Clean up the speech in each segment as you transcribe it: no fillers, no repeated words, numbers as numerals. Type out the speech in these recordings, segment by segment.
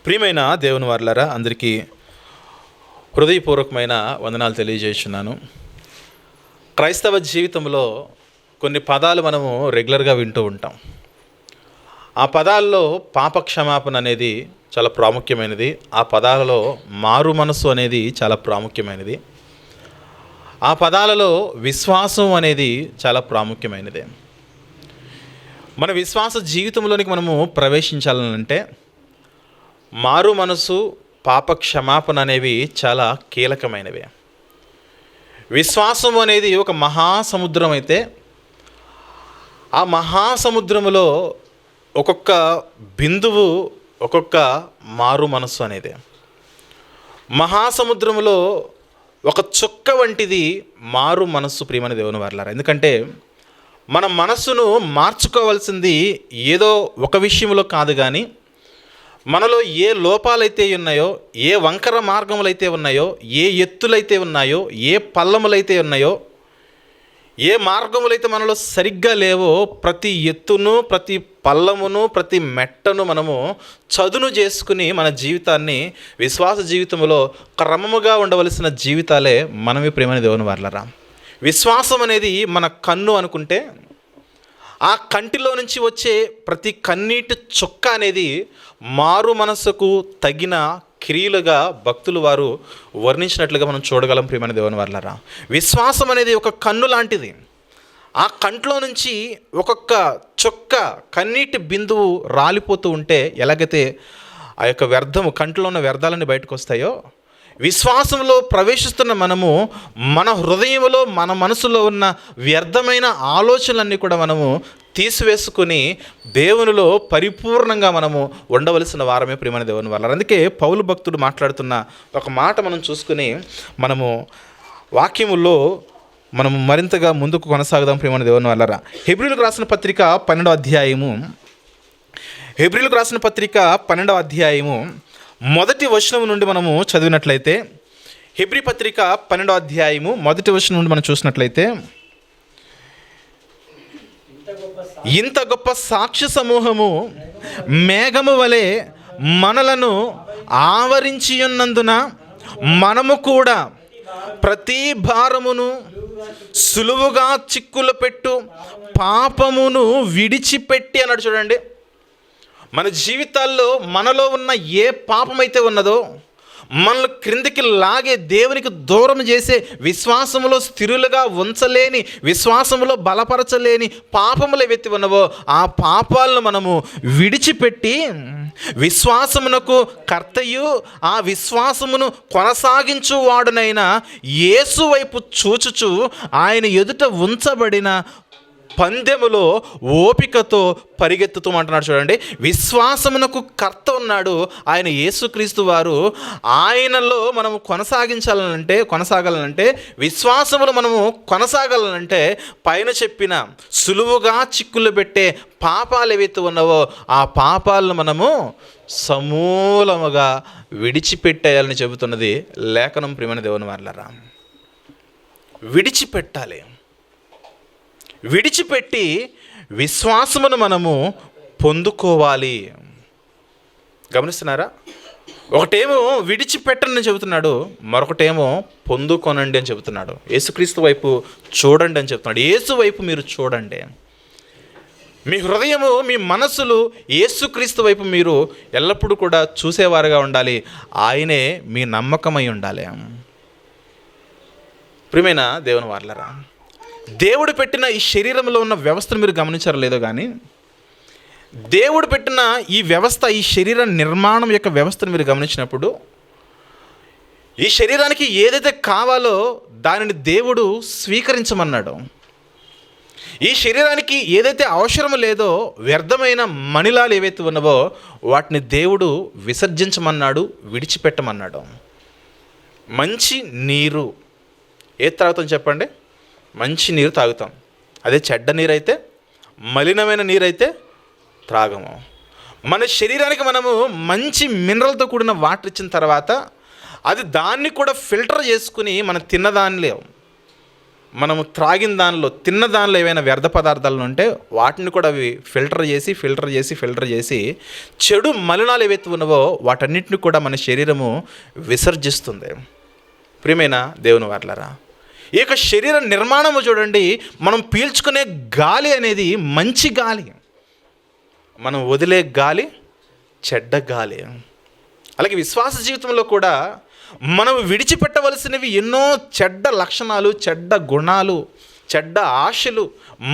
ప్రియమైన దేవుని వారలారా, అందరికీ హృదయపూర్వకమైన వందనాలు తెలియజేస్తున్నాను. క్రైస్తవ జీవితంలో కొన్ని పదాలు మనము రెగ్యులర్గా వింటూ ఉంటాం. ఆ పదాల్లో పాప క్షమాపణ అనేది చాలా ప్రాముఖ్యమైనది. ఆ పదాలలో మారు మనసు అనేది చాలా ప్రాముఖ్యమైనది. ఆ పదాలలో విశ్వాసం అనేది చాలా ప్రాముఖ్యమైనది. మన విశ్వాస జీవితంలోనికి మనము ప్రవేశించాలంటే మారు మనసు, పాప క్షమాపణ అనేవి చాలా కీలకమైనవి. విశ్వాసం అనేది ఒక మహాసముద్రం అయితే ఆ మహాసముద్రములో ఒక్కొక్క బిందువు ఒక్కొక్క మారు మనసు అనేది. మహాసముద్రములో ఒక చుక్క వంటిది మారు మనస్సు. ప్రియమైన దేవుని వారలారా, ఎందుకంటే మన మనస్సును మార్చుకోవాల్సింది ఏదో ఒక విషయంలో కాదు, కానీ మనలో ఏ లోపాలైతే ఉన్నాయో, ఏ వంకర మార్గములైతే ఉన్నాయో, ఏ ఎత్తులైతే ఉన్నాయో, ఏ పల్లములైతే ఉన్నాయో, ఏ మార్గములైతే మనలో సరిగ్గా లేవో, ప్రతి ఎత్తును, ప్రతి పల్లమును, ప్రతి మెట్టను మనము చదును చేసుకుని మన జీవితాన్ని, విశ్వాస జీవితంలో క్రమముగా ఉండవలసిన జీవితాలే మనమే ప్రేమని దేవుని వారలారా. విశ్వాసం అనేది మన కన్ను అనుకుంటే, ఆ కంటిలో నుంచి వచ్చే ప్రతి కన్నీటి చుక్క అనేది మారు మనసుకు తగిన క్రియలుగా భక్తులు వారు వర్ణించినట్లుగా మనం చూడగలం. ప్రియమైన దేవుని వారలారా, విశ్వాసం అనేది ఒక కన్ను లాంటిది. ఆ కంట్లో నుంచి ఒక్కొక్క చుక్క కన్నీటి బిందువు రాలిపోతూ ఉంటే ఎలాగైతే ఆ యొక్క వ్యర్థము, కంట్లో ఉన్న వ్యర్థాలన్నీ బయటకు వస్తాయో, విశ్వాసంలో ప్రవేశిస్తున్న మనము మన హృదయంలో, మన మనసులో ఉన్న వ్యర్థమైన ఆలోచనలన్నీ కూడా మనము తీసివేసుకుని దేవునిలో పరిపూర్ణంగా మనము ఉండవలసిన వారమే ప్రియమైన దేవుని వల్ల. అందుకే పౌలు భక్తుడు మాట్లాడుతున్న ఒక మాట మనం చూసుకుని మనము వాక్యముల్లో మనము మరింతగా ముందుకు కొనసాగుదాం. ప్రియమైన దేవుని వల్లరా, హెబ్రీయులకు రాసిన పత్రిక 12వ అధ్యాయము, హెబ్రీయులకు రాసిన పత్రిక 12వ అధ్యాయము మొదటి వచనం నుండి మనము చదివినట్లయితే, హెబ్రీ పత్రిక 12వ అధ్యాయము మొదటి వచనం నుండి మనం చూసినట్లయితే, ఇంత గొప్ప సాక్ష్య సమూహము మేఘము వలె మనలను ఆవరించి ఉన్నందున మనము కూడా ప్రతి భారమును, సులువుగా చిక్కులు పెట్టు పాపమును విడిచిపెట్టి అన్నాడు. చూడండి, మన జీవితాల్లో మనలో ఉన్న ఏ పాపమైతే ఉన్నదో, మనల్ని క్రిందికి లాగే, దేవునికి దూరం చేసే, విశ్వాసములో స్థిరులుగా ఉంచలేని, విశ్వాసములో బలపరచలేని పాపములు ఏవైతే ఉన్నవో ఆ పాపాలను మనము విడిచిపెట్టి విశ్వాసమునకు కర్తయు ఆ విశ్వాసమును కొనసాగించు వాడునైన యేసు వైపు చూచుచు ఆయన ఎదుట ఉంచబడిన పందెములో ఓపికతో పరిగెత్తుతూ అంటున్నాడు. చూడండి, విశ్వాసమునకు కర్త ఉన్నాడు ఆయన యేసుక్రీస్తు వారు. ఆయనలో మనము కొనసాగాలనంటే విశ్వాసములు మనము కొనసాగాలనంటే పైన చెప్పిన సులువుగా చిక్కులు పెట్టే పాపాలు ఏవైతే ఉన్నావో ఆ పాపాలను మనము సమూలముగా విడిచిపెట్టేయాలని చెబుతున్నది లేఖనం. ప్రియమైన దేవుని వారలారా, విడిచిపెట్టాలి. విడిచిపెట్టి విశ్వాసమును మనము పొందుకోవాలి. గమనిస్తున్నారా? ఒకటేమో విడిచిపెట్టండి అని చెబుతున్నాడు, మరొకటేమో పొందుకొనండి అని చెబుతున్నాడు. యేసుక్రీస్తు వైపు చూడండి అని చెప్తున్నాడు. యేసు వైపు మీరు చూడండి. మీ హృదయము, మీ మనస్సులు యేసుక్రీస్తు వైపు మీరు ఎల్లప్పుడూ కూడా చూసేవారుగా ఉండాలి. ఆయనే మీ నమ్మకమై ఉండాలి. ప్రియమైన దేవుని వారలారా, దేవుడు పెట్టిన ఈ శరీరంలో ఉన్న వ్యవస్థను మీరు గమనించారో లేదో, కానీ దేవుడు పెట్టిన ఈ వ్యవస్థ, ఈ శరీర నిర్మాణం యొక్క వ్యవస్థను మీరు గమనించినప్పుడు, ఈ శరీరానికి ఏదైతే కావాలో దానిని దేవుడు స్వీకరించమన్నాడు. ఈ శరీరానికి ఏదైతే అవసరం లేదో, వ్యర్థమైన మణిలాలు ఏవైతే ఉన్నవో వాటిని దేవుడు విసర్జించమన్నాడు, విడిచిపెట్టమన్నాడు. మంచి నీరు ఏది తాగుతాం చెప్పండి? మంచి నీరు తాగుతాం. అదే చెడ్డ నీరైతే, మలినమైన నీరైతే త్రాగము. మన శరీరానికి మనము మంచి మినరల్తో కూడిన వాటర్ ఇచ్చిన తర్వాత అది దాన్ని కూడా ఫిల్టర్ చేసుకుని మనం తిన్నదానిలో మనము త్రాగిన దానిలో, తిన్న దానిలో ఏవైనా వ్యర్థ పదార్థాలు ఉంటే వాటిని కూడా అవి ఫిల్టర్ చేసి చెడు మలినాలు ఏవైతే ఉన్నవో వాటన్నిటిని కూడా మన శరీరము విసర్జిస్తుంది. ప్రియమైన దేవుని వారలారా, ఈ యొక్క శరీర నిర్మాణము చూడండి, మనం పీల్చుకునే గాలి అనేది మంచి గాలి, మనం వదిలే గాలి చెడ్డ గాలి. అలాగే విశ్వాస జీవితంలో కూడా మనం విడిచిపెట్టవలసినవి ఎన్నో చెడ్డ లక్షణాలు, చెడ్డ గుణాలు, చెడ్డ ఆశలు,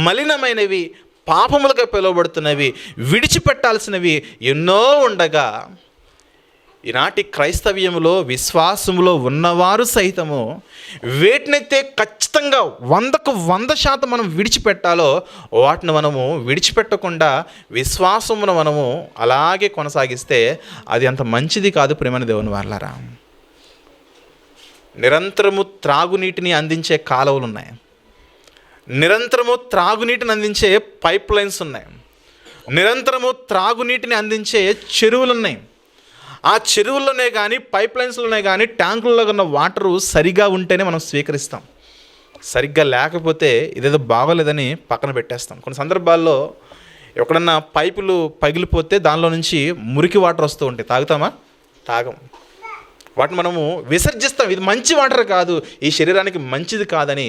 మలినమైనవి, పాపములుగా పిలువబడుతున్నవి, విడిచిపెట్టాల్సినవి ఎన్నో ఉండగా ఈనాటి క్రైస్తవ్యంలో, విశ్వాసములో ఉన్నవారు సైతము వేటినైతే ఖచ్చితంగా 100కు 100% మనం విడిచిపెట్టాలో వాటిని మనము విడిచిపెట్టకుండా విశ్వాసమును మనము అలాగే కొనసాగిస్తే అది అంత మంచిది కాదు. ప్రియమైన దేవుని వారలారా, నిరంతరము త్రాగునీటిని అందించే కాలువలు ఉన్నాయి, నిరంతరము త్రాగునీటిని అందించే పైప్ లైన్స్ ఉన్నాయి, నిరంతరము త్రాగునీటిని అందించే చెరువులు ఉన్నాయి. ఆ చెరువుల్లోనే కానీ, పైప్ లైన్స్లోనే కానీ, ట్యాంకుల్లో ఉన్న వాటరు సరిగా ఉంటేనే మనం స్వీకరిస్తాం. సరిగ్గా లేకపోతే ఇదేదో బాగోలేదని పక్కన పెట్టేస్తాం. కొన్ని సందర్భాల్లో ఎక్కడన్నా పైపులు పగిలిపోతే దానిలో నుంచి మురికి వాటర్ వస్తూ ఉంటాయి. తాగుతామా? తాగం. వాటిని మనము విసర్జిస్తాం. ఇది మంచి వాటర్ కాదు, ఈ శరీరానికి మంచిది కాదని.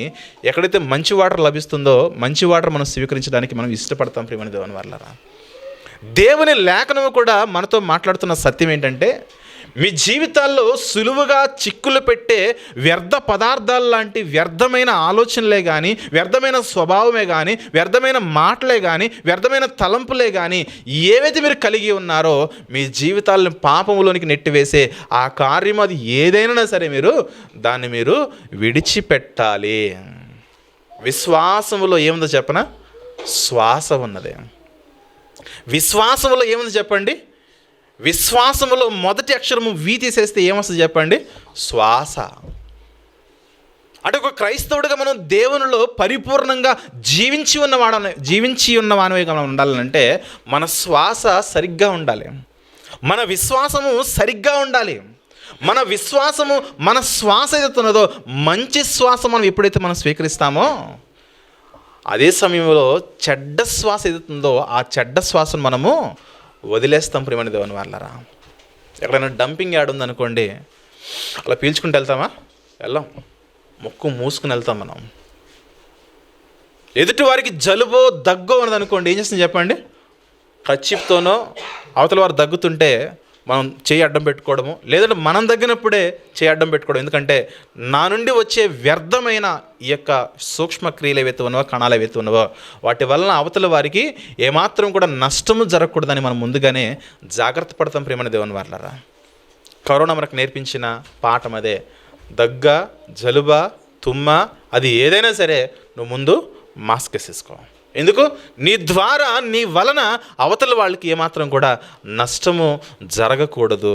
ఎక్కడైతే మంచి వాటర్ లభిస్తుందో మంచి వాటర్ మనం స్వీకరించడానికి మనం ఇష్టపడతాం. ప్రియమైన దేవుని వారలారా, దేవుని లేఖనము కూడా మనతో మాట్లాడుతున్న సత్యం ఏంటంటే, మీ జీవితాల్లో సులువుగా చిక్కులు పెట్టే వ్యర్థ పదార్థాలు లాంటి వ్యర్థమైన ఆలోచనలే కానీ, వ్యర్థమైన స్వభావమే కానీ, వ్యర్థమైన మాటలే కానీ, వ్యర్థమైన తలంపులే కానీ ఏవైతే మీరు కలిగి ఉన్నారో మీ జీవితాలను పాపములోనికి నెట్టివేసే ఆ కార్యం అది ఏదైనా సరే దాన్ని మీరు విడిచిపెట్టాలి. విశ్వాసములో ఏముందో చెప్పనా? శ్వాస ఉన్నది. విశ్వాసములో ఏముంది చెప్పండి? విశ్వాసములో మొదటి అక్షరము వి తీసేస్తే ఏమొస్తుంది చెప్పండి? శ్వాస. అంటే ఒక క్రైస్తవుడిగా మనం దేవునిలో పరిపూర్ణంగా జీవించి ఉన్నవానిగా మనం ఉండాలంటే మన శ్వాస సరిగ్గా ఉండాలి, మన విశ్వాసము సరిగ్గా ఉండాలి. మన విశ్వాసము, మన శ్వాస ఏదైతే ఉన్నదో మంచి శ్వాస మనం ఎప్పుడైతే మనం స్వీకరిస్తామో అదే సమయంలో చెడ్డ శ్వాస ఏదైతుందో ఆ చెడ్డ శ్వాసను మనము వదిలేస్తాం. ప్రియమైన దేవుని వారలారా, ఎక్కడైనా డంపింగ్ యార్డ్ ఉందనుకోండి, అలా పీల్చుకుంటూ వెళ్తామా? వెళ్ళాం. ముక్కు మూసుకుని వెళ్తాం మనం. ఎదుటి వారికి జలుబో దగ్గో ఉన్నదనుకోండి, ఏం చేస్తుంది చెప్పండి? కర్చీఫ్తోనో అవతల వారు దగ్గుతుంటే మనం చేయి అడ్డం పెట్టుకోవడము, లేదంటే మనం దగ్గినప్పుడే చేయి అడ్డం పెట్టుకోవడం. ఎందుకంటే నా నుండి వచ్చే వ్యర్థమైన ఈ యొక్క సూక్ష్మ క్రియలు ఏవైతే ఉన్నవో, కణాలు ఏవైతే ఉన్నవో వాటి వలన అవతల వారికి ఏమాత్రం కూడా నష్టము జరగకూడదని మనం ముందుగానే జాగ్రత్త పడతాం. ప్రియమైన దేవుని వారలారా, కరోనా మనకు నేర్పించిన పాఠం అదే. దగ్గ, జలుబ, తుమ్మ అది ఏదైనా సరే నువ్వు ముందు మాస్క్ వేసేసుకో. ఎందుకు? నీ ద్వారా, నీ వలన అవతల వాళ్ళకి ఏమాత్రం కూడా నష్టము జరగకూడదు.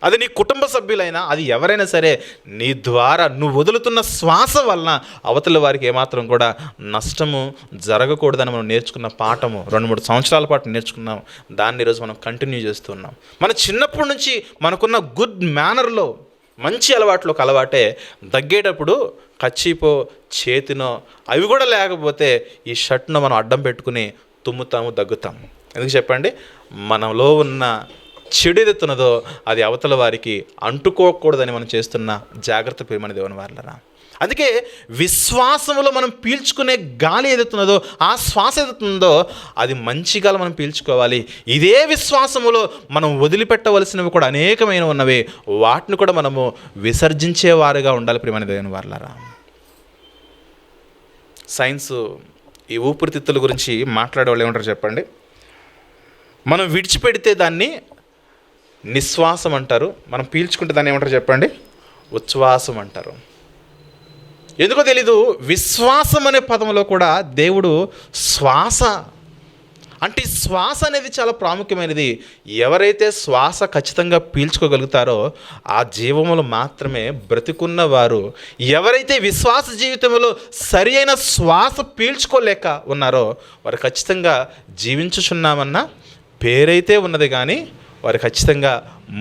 అది నీ కుటుంబ సభ్యులైనా, అది ఎవరైనా సరే, నీ ద్వారా నువ్వు వదులుతున్న శ్వాస వలన అవతల వారికి ఏమాత్రం కూడా నష్టము జరగకూడదని మనం నేర్చుకున్న పాఠము 2-3 సంవత్సరాల పాటు నేర్చుకున్నాం. దాన్ని ఈరోజు మనం కంటిన్యూ చేస్తున్నాం. మన చిన్నప్పటి నుంచి మనకున్న గుడ్ మేనర్లో, మంచి అలవాట్లోకి అలవాటే దగ్గేటప్పుడు కచ్చీపో, చేతినో అవి కూడా లేకపోతే ఈ షర్ట్ను మనం అడ్డం పెట్టుకుని తుమ్ముతాము, దగ్గుతాము. ఎందుకు చెప్పండి? మనలో ఉన్న చెడు ఎదుతున్నదో అది అవతల వారికి అంటుకోకూడదని మనం చేస్తున్న జాగ్రత్త. ప్రియమైన దేవుని వారలారా, అందుకే విశ్వాసములో మనం పీల్చుకునే గాలి ఏదైతున్నదో, ఆ శ్వాస ఏదైతుందో అది మంచి గాలి మనం పీల్చుకోవాలి. ఇదే విశ్వాసములో మనం వదిలిపెట్టవలసినవి కూడా అనేకమైన ఉన్నవి, వాటిని కూడా మనము విసర్జించేవారుగా ఉండాలి. ప్రియమైన దేవుని వారలారా, సైన్స్ ఈ ఊపిరితిత్తుల గురించి మాట్లాడేవాళ్ళు ఏమంటారు చెప్పండి? మనం విడిచిపెడితే దాన్ని నిశ్వాసం అంటారు, మనం పీల్చుకుంటే దాన్ని ఏమంటారు చెప్పండి? ఉచ్ఛ్వాసం అంటారు. ఎందుకో తెలీదు, విశ్వాసం అనే పదంలో కూడా దేవుడు శ్వాస అంటే, శ్వాస అనేది చాలా ప్రాముఖ్యమైనది. ఎవరైతే శ్వాస ఖచ్చితంగా పీల్చుకోగలుగుతారో ఆ జీవములు మాత్రమే బ్రతికున్న వారు. ఎవరైతే విశ్వాస జీవితంలో సరి అయిన శ్వాస పీల్చుకోలేక ఉన్నారో వారు ఖచ్చితంగా జీవించుచున్నామన్న పేరైతే ఉన్నది, కానీ వారు ఖచ్చితంగా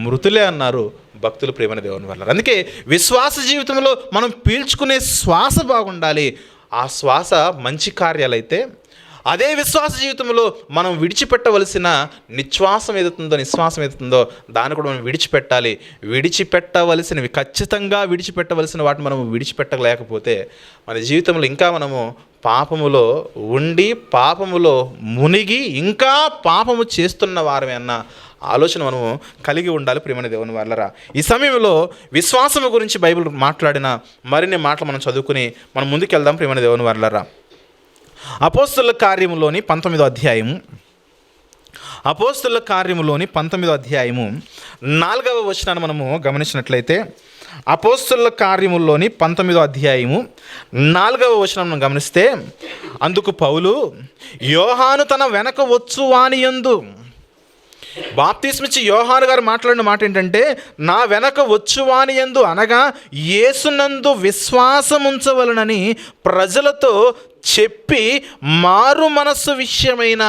మృతులే అన్నారు భక్తులు. ప్రియమైన దేవుని వల్ల అందుకే విశ్వాస జీవితంలో మనం పీల్చుకునే శ్వాస బాగుండాలి. ఆ శ్వాస మంచి కార్యాలైతే, అదే విశ్వాస జీవితంలో మనం విడిచిపెట్టవలసిన నిశ్వాసం ఏదవుతుందో దాన్ని కూడా మనం విడిచిపెట్టాలి. విడిచిపెట్టవలసినవి, ఖచ్చితంగా విడిచిపెట్టవలసిన వాటిని మనం విడిచిపెట్టలేకపోతే మన జీవితంలో ఇంకా మనము పాపములో ఉండి, పాపములో మునిగి, ఇంకా పాపము చేస్తున్న వారమే అన్న ఆలోచన మనము కలిగి ఉండాలి ప్రియమైన దేవుని వాళ్ళరా. ఈ సమయంలో విశ్వాసము గురించి బైబిల్ మాట్లాడిన మరిన్ని మాటలు మనం చదువుకుని మనం ముందుకెళ్దాం ప్రియమైన దేవుని వాళ్ళరా. అపోస్తలుల కార్యములోని 19వ అధ్యాయము, అపోస్తలుల కార్యములోని 19వ అధ్యాయము 4వ వచనాన్ని మనము గమనించినట్లయితే, అపోస్తలుల కార్యముల్లోని 19వ అధ్యాయము 4వ వచనం మనం గమనిస్తే, అందుకు పౌలు, యోహాను తన వెనక వచ్చువానియందు, బాప్తిస్మిచ్చి యోహాను గారు మాట్లాడిన మాట ఏంటంటే, నా వెనక వచ్చువానియందు అనగా యేసునందు విశ్వాసం ఉంచవలనని ప్రజలతో చెప్పి మారు మనస్సు విషయమైన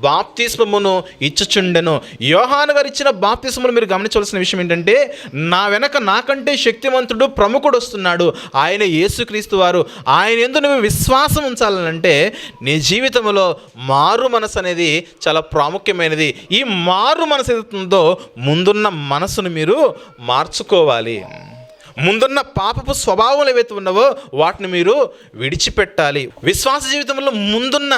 బాప్తిస్మమును ఇచ్చుచుండెను. యోహాను గారు ఇచ్చిన బాప్తిస్మను మీరు గమనించవలసిన విషయం ఏంటంటే, నా వెనక నాకంటే శక్తివంతుడు, ప్రముఖుడు వస్తున్నాడు, ఆయన యేసుక్రీస్తు వారు. ఆయన యందు నువ్వు విశ్వాసం ఉంచాలంటే నీ జీవితంలో మారు మనసు అనేది చాలా ప్రాముఖ్యమైనది. ఈ మారు మనసు ఏదైతుందో ముందున్న మనసును మీరు మార్చుకోవాలి. ముందున్న పాపపు స్వభావం ఏవైతే ఉన్నావో వాటిని మీరు విడిచిపెట్టాలి. విశ్వాస జీవితంలో ముందున్న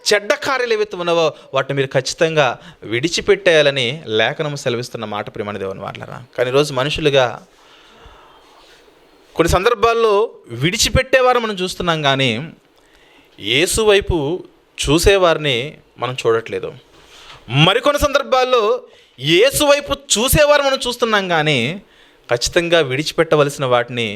చెడ్డ కార్యాలు ఏవైతే ఉన్నావో వాటిని మీరు ఖచ్చితంగా విడిచిపెట్టేయాలని లేఖనం సెలవిస్తున్న మాట ప్రియమైన దేవుని వాళ్ళరా. కానీ ఈరోజు మనుషులుగా కొన్ని సందర్భాల్లో విడిచిపెట్టేవారు మనం చూస్తున్నాం, కానీ యేసు వైపు చూసేవారిని మనం చూడట్లేదు. మరికొన్ని సందర్భాల్లో యేసు వైపు చూసేవారు మనం చూస్తున్నాం, కానీ ఖచ్చితంగా విడిచిపెట్టవలసిన వాటిని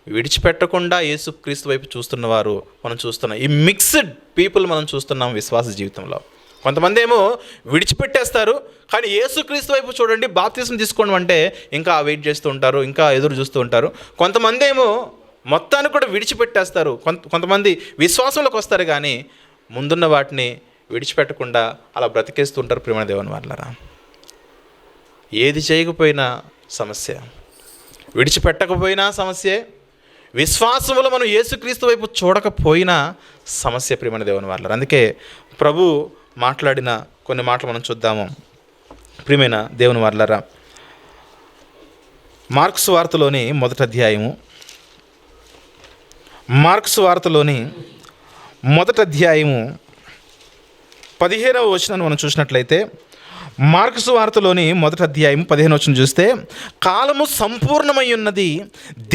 విడిచిపెట్టకుండా యేసుక్రీస్తు వైపు చూస్తున్నవారు మనం చూస్తున్నాం. ఈ మిక్స్డ్ పీపుల్ మనం చూస్తున్నాం విశ్వాస జీవితంలో. కొంతమంది ఏమో విడిచిపెట్టేస్తారు, కానీ యేసుక్రీస్తు వైపు చూడండి, బాప్తిసం తీసుకోవడం అంటే ఇంకా వెయిట్ చేస్తూ ఉంటారు, ఇంకా ఎదురు చూస్తూ ఉంటారు. కొంతమంది ఏమో మొత్తాన్ని కూడా విడిచిపెట్టేస్తారు. కొంతమంది విశ్వాసంలోకి వస్తారు, కానీ ముందున్న వాటిని విడిచిపెట్టకుండా అలా బ్రతికేస్తూ ఉంటారు ప్రియమైన దేవుని వాళ్ళరా. ఏది చేయకపోయినా సమస్య, విడిచిపెట్టకపోయినా సమస్యే, విశ్వాసములో మనం యేసుక్రీస్తు వైపు చూడకపోయినా సమస్య ప్రియమైన దేవుని వాళ్ళ. అందుకే ప్రభు మాట్లాడిన కొన్ని మాటలు మనం చూద్దాము ప్రియమైన దేవుని వాళ్ళరా. మార్క్స్ వార్తలోని మొదటి అధ్యాయము, మార్క్స్ వార్తలోని మొదటి అధ్యాయము 15వ వచనాన్ని మనం చూసినట్లయితే, మార్క్సు వార్తలోని మొదటి అధ్యాయం 15వ వచనం చూస్తే, కాలము సంపూర్ణమై ఉన్నది,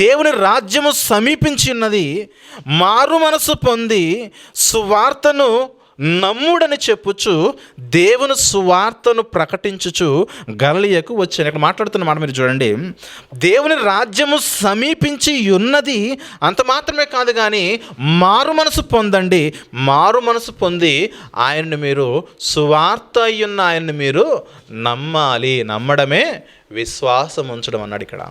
దేవుని రాజ్యము సమీపించి ఉన్నది, మారు మనసు పొంది సువార్తను నమ్ముడని చెప్పుచు దేవుని సువార్తను ప్రకటించుచు గలిలయకు వచ్చాను. ఇక్కడ మాట్లాడుతున్న మాట మీరు చూడండి. దేవుని రాజ్యము సమీపించి ఉన్నది, అంత మాత్రమే కాదు, కానీ మారు మనసు పొందండి. మారు మనసు పొంది ఆయన్ని మీరు, సువార్త అయ్యున్న ఆయన్ని మీరు నమ్మాలి. నమ్మడమే విశ్వాసం ఉంచడం అన్నాడు. ఇక్కడ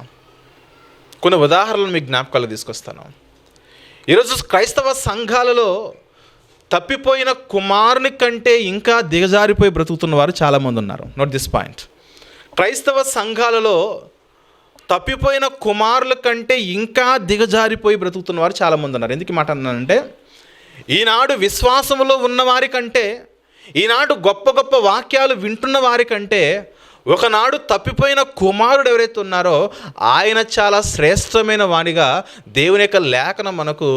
కొన్ని ఉదాహరణలు మీకు జ్ఞాపకాలు తీసుకొస్తాను. ఈరోజు క్రైస్తవ సంఘాలలో తప్పిపోయిన కుమారుని కంటే ఇంకా దిగజారిపోయి బ్రతుకుతున్న వారు చాలామంది ఉన్నారు. Note this point. క్రైస్తవ సంఘాలలో తప్పిపోయిన కుమారుల కంటే ఇంకా దిగజారిపోయి బ్రతుకుతున్న వారు చాలామంది ఉన్నారు. ఎందుకు మాట అన్నానంటే, ఈనాడు విశ్వాసములో ఉన్నవారి కంటే, ఈనాడు గొప్ప గొప్ప వాక్యాలు వింటున్న వారి కంటే, ఒకనాడు తప్పిపోయిన కుమారుడు ఎవరైతే ఉన్నారో ఆయన చాలా శ్రేష్టమైన వానిగా దేవుని యొక్క లేఖనం మనకు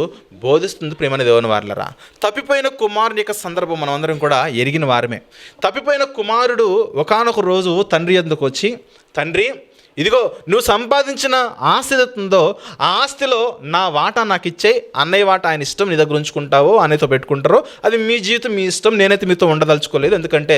బోధిస్తుంది ప్రియమైన దేవుని వారలరా. తప్పిపోయిన కుమారుని యొక్క సందర్భం మనం అందరం కూడా ఎరిగిన వారమే. తప్పిపోయిన కుమారుడు ఒకానొక రోజు తండ్రి యొద్దకు వచ్చి, తండ్రి, ఇదిగో నువ్వు సంపాదించిన ఆస్తి ఏదవుతుందో ఆ ఆస్తిలో నా వాటా నాకు ఇచ్చేయి, అన్నయ్య వాటా ఆయన ఇష్టం, నీ దగ్గర ఉంచుకుంటావో అన్నయ్యతో పెట్టుకుంటారో అది మీ జీవితం, మీ ఇష్టం, నేనైతే మీతో ఉండదలుచుకోలేదు. ఎందుకంటే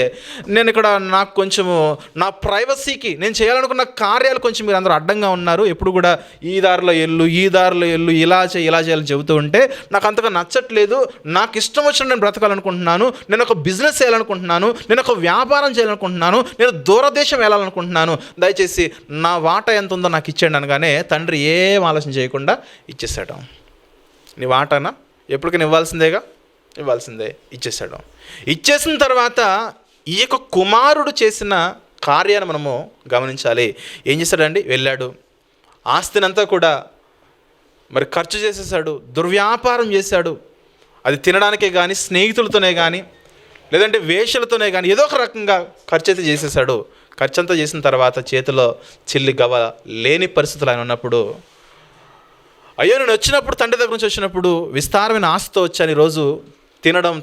నేను ఇక్కడ నాకు కొంచెము నా ప్రైవసీకి నేను చేయాలనుకున్న కార్యాలు కొంచెం మీరు అందరూ అడ్డంగా ఉన్నారు. ఎప్పుడు కూడా ఈ దారిలో ఎల్లు, ఈ దారిలో ఎల్లు, ఇలా చేయాలని చెబుతూ ఉంటే నాకు అంతగా నచ్చట్లేదు. నాకు ఇష్టం వచ్చిన నేను బ్రతకాలనుకుంటున్నాను, నేను ఒక బిజినెస్ చేయాలనుకుంటున్నాను, నేను ఒక వ్యాపారం చేయాలనుకుంటున్నాను, నేను దూరదేశం వెళ్ళాలనుకుంటున్నాను, దయచేసి నా వాటా ఎంత ఉందో నాకు ఇచ్చేయండి అనగానే తండ్రి ఏం ఆలోచన చేయకుండా ఇచ్చేసాడు. నీ వాటానా ఎప్పటికైనా ఇవ్వాల్సిందేగా, ఇవ్వాల్సిందే, ఇచ్చేసాడు. ఇచ్చేసిన తర్వాత ఈ యొక్క కుమారుడు చేసిన కార్యాన్ని మనము గమనించాలి. ఏం చేశాడండి? వెళ్ళాడు, ఆస్తినంతా కూడా మరి ఖర్చు చేసేసాడు, దుర్వ్యాపారం చేశాడు, అది తినడానికే కానీ, స్నేహితులతోనే కానీ, లేదంటే వేషలతోనే కానీ ఏదో ఒక రకంగా ఖర్చు అయితే చేసేసాడు. ఖర్చు అంతా చేసిన తర్వాత చేతిలో చిల్లి గవ లేని పరిస్థితులు ఆయన ఉన్నప్పుడు, అయ్యో నేను వచ్చినప్పుడు తండ్రి దగ్గర నుంచి వచ్చినప్పుడు విస్తారమైన ఆస్తితో వచ్చాను, ఈరోజు తినడం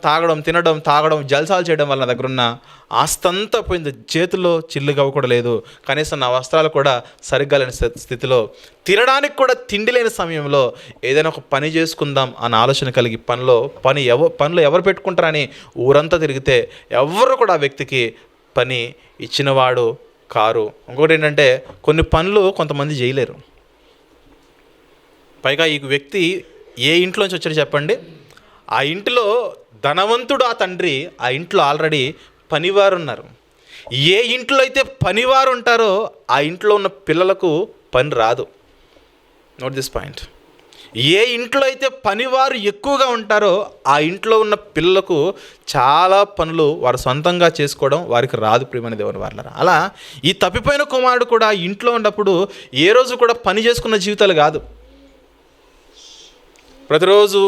తాగడం జల్సాలు చేయడం వల్ల నా దగ్గర ఉన్న ఆస్తంతా పోయింది, చేతిలో చిల్లు గవ్వ కూడా లేదు, కనీసం నా వస్త్రాలు కూడా సరిగ్గా లేని స్థితిలో, తినడానికి కూడా తిండి లేని సమయంలో ఏదైనా ఒక పని చేసుకుందాం అన్న ఆలోచన కలిగి పనులు ఎవరు పెట్టుకుంటారని ఊరంతా తిరిగితే ఎవరు కూడా ఆ వ్యక్తికి పని ఇచ్చినవాడు కారు. ఇంకొకటి ఏంటంటే కొన్ని పనులు కొంతమంది చేయలేరు. పైగా ఈ వ్యక్తి ఏ ఇంట్లోంచి వచ్చాడు చెప్పండి? ఆ ఇంటిలో ధనవంతుడు ఆ తండ్రి, ఆ ఇంట్లో ఆల్రెడీ పనివారు ఉన్నారు. ఏ ఇంట్లో అయితే పనివారు ఉంటారో ఆ ఇంట్లో ఉన్న పిల్లలకు పని రాదు. Note this point. ఏ ఇంట్లో అయితే పనివారు ఎక్కువగా ఉంటారో ఆ ఇంట్లో ఉన్న పిల్లలకు చాలా పనులు వారు సొంతంగా చేసుకోవడం వారికి రాదు. ప్రియమైన దేవుని వారలారా, అలా ఈ తప్పిపోయిన కుమారుడు కూడా ఇంట్లో ఉన్నప్పుడు ఏ రోజు కూడా పని చేసుకున్న జీవితాలు కాదు. ప్రతిరోజు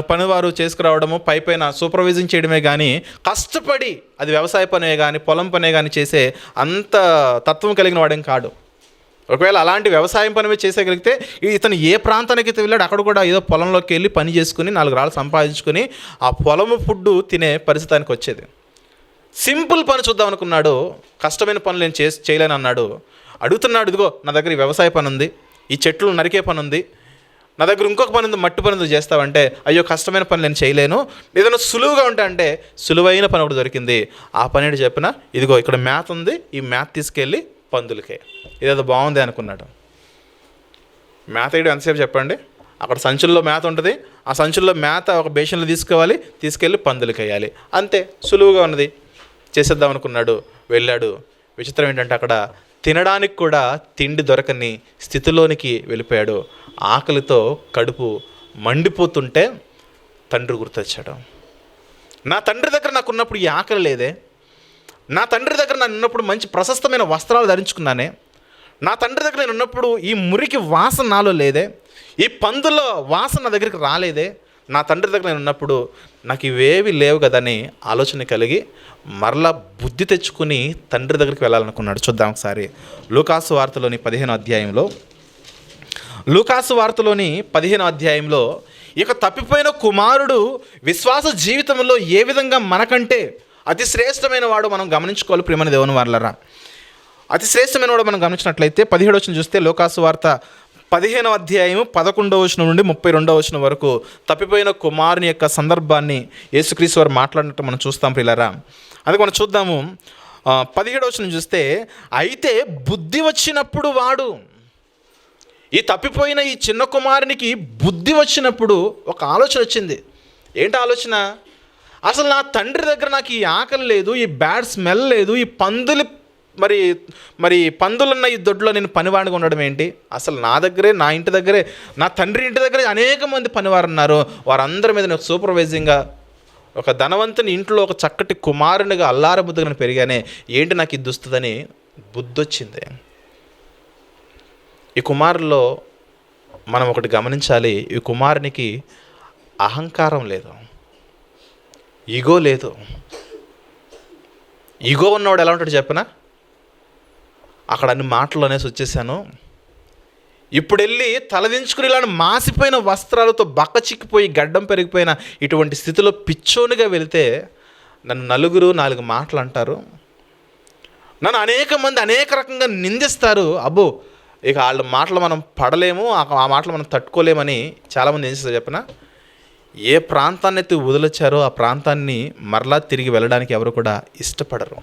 పనివారు చేసుకురావడము, పైన సూపర్వైజింగ్ చేయడమే కానీ, కష్టపడి అది వ్యవసాయ పనే కానీ పొలం పనే కానీ చేసే అంత తత్వం కలిగిన వాడేం కాడు. ఒకవేళ అలాంటి వ్యవసాయం పని మీద చేసేగలిగితే ఇతను ఏ ప్రాంతానికి అయితే వెళ్ళాడు అక్కడ కూడా ఏదో పొలంలోకి వెళ్ళి పని చేసుకుని 4 రాళ్ళు సంపాదించుకొని ఆ పొలము ఫుడ్డు తినే పరిస్థితానికి వచ్చేది. సింపుల్ పని చూద్దాం అనుకున్నాడు, కష్టమైన పనులు నేను చేయలేను అన్నాడు. అడుగుతున్నాడు, ఇదిగో నా దగ్గర ఈ వ్యవసాయ పని ఉంది, ఈ చెట్లు నరికే పని ఉంది, నా దగ్గర ఇంకొక పని ఉంది, మట్టి పని చేస్తావంటే, అయ్యో కష్టమైన పని నేను చేయలేను, ఏదైనా సులువుగా అంటే సులువైన పని ఒకటి దొరికింది. ఆ పని ఏంటి చెప్పిన, ఇదిగో ఇక్కడ మేత ఉంది, ఈ మేత తీసుకెళ్ళి పందులకే. ఇదేదో బాగుంది అనుకున్నాడు. మేత వేయడం ఎంతసేపు చెప్పండి? అక్కడ సంచుల్లో మేత ఉంటుంది, ఆ సంచుల్లో మేత ఒక బేషన్లో తీసుకోవాలి, తీసుకెళ్ళి పందులకి వేయాలి, అంతే, సులువుగా ఉన్నది, చేసేద్దాం అనుకున్నాడు. వెళ్ళాడు. విచిత్రం ఏంటంటే అక్కడ తినడానికి కూడా తిండి దొరకని స్థితిలోనికి వెళ్ళిపోయాడు. ఆకలితో కడుపు మండిపోతుంటే తండ్రి గుర్తొచ్చాడు. నా తండ్రి దగ్గర నాకున్నప్పుడు ఈ ఆకలి లేదే, నా తండ్రి దగ్గర నేను ఉన్నప్పుడు మంచి ప్రశస్తమైన వస్త్రాలు ధరించుకున్నానే, నా తండ్రి దగ్గర నేను ఉన్నప్పుడు ఈ మురికి వాసన నాలో లేదే, ఈ పందుల వాసన నా దగ్గరికి రాలేదే, నా తండ్రి దగ్గర నేను ఉన్నప్పుడు నాకు ఇవేవి లేవు కదని ఆలోచన కలిగి మరలా బుద్ధి తెచ్చుకుని తండ్రి దగ్గరికి వెళ్ళాలనుకున్నాడు. చూద్దాం ఒకసారి లూకాసు వార్తలోని 15వ అధ్యాయంలో ఇక తప్పిపోయిన కుమారుడు విశ్వాస జీవితంలో ఏ విధంగా మనకంటే అతి శ్రేష్టమైన వాడు మనం గమనించుకోవాలి. ప్రియమైన దేవుని వారలారా, అతి శ్రేష్టమైన వాడు మనం గమనించినట్లయితే 17వ వచనం చూస్తే లూకాసు వార్త 15వ అధ్యాయం 11వ వచనం నుండి 32వ వచనం వరకు తప్పిపోయిన కుమారుని యొక్క సందర్భాన్ని యేసుక్రీస్తు వారు మాట్లాడినట్టు మనం చూస్తాం. ప్రియులారా, అందుకే మనం చూద్దాము. 17వ వచనం చూస్తే, అయితే బుద్ధి వచ్చినప్పుడు వాడు, ఈ తప్పిపోయిన ఈ చిన్న కుమారునికి బుద్ధి వచ్చినప్పుడు ఒక ఆలోచన వచ్చింది. ఏంటి ఆలోచన? అసలు నా తండ్రి దగ్గర నాకు ఈ ఆకలి లేదు, ఈ బ్యాడ్ స్మెల్ లేదు, ఈ పందులున్న ఈ దొడ్లో నేను పనివాడిగా ఉండడం ఏంటి? అసలు నా ఇంటి దగ్గరే, నా తండ్రి ఇంటి దగ్గరే అనేక మంది పనివారు ఉన్నారు, వారందరి మీద నేను సూపర్వైజింగ్గా ఒక ధనవంతుని ఇంట్లో ఒక చక్కటి కుమారునిగా అల్లారబుద్ధిగా పెరిగానే, ఏంటి నాకు ఇది దుస్తుందని బుద్ధి వచ్చింది. ఈ కుమారుల్లో మనం ఒకటి గమనించాలి, ఈ కుమారునికి అహంకారం లేదు, ఈగో లేదు. ఈగో ఉన్నవాడు ఎలా ఉంటాడు చెప్పనా? అక్కడ అన్ని మాటలు అనేసి వచ్చేసాను, ఇప్పుడు వెళ్ళి తలదించుకుని ఇలాంటి మాసిపోయిన వస్త్రాలతో బక్క చిక్కిపోయి గడ్డం పెరిగిపోయిన ఇటువంటి స్థితిలో పిచ్చోనిగా వెళితే నన్ను 4 మాటలు అంటారు, నన్ను అనేక మంది అనేక రకంగా నిందిస్తారు. అబ్బో, ఇక వాళ్ళ మాటలు మనం పడలేము, ఆ మాటలు మనం తట్టుకోలేమని చాలామంది ఏం చేస్తారు చెప్పనా? ఏ ప్రాంతాన్ని అయితే వదిలొచ్చారో ఆ ప్రాంతాన్ని మరలా తిరిగి వెళ్ళడానికి ఎవరు కూడా ఇష్టపడరు.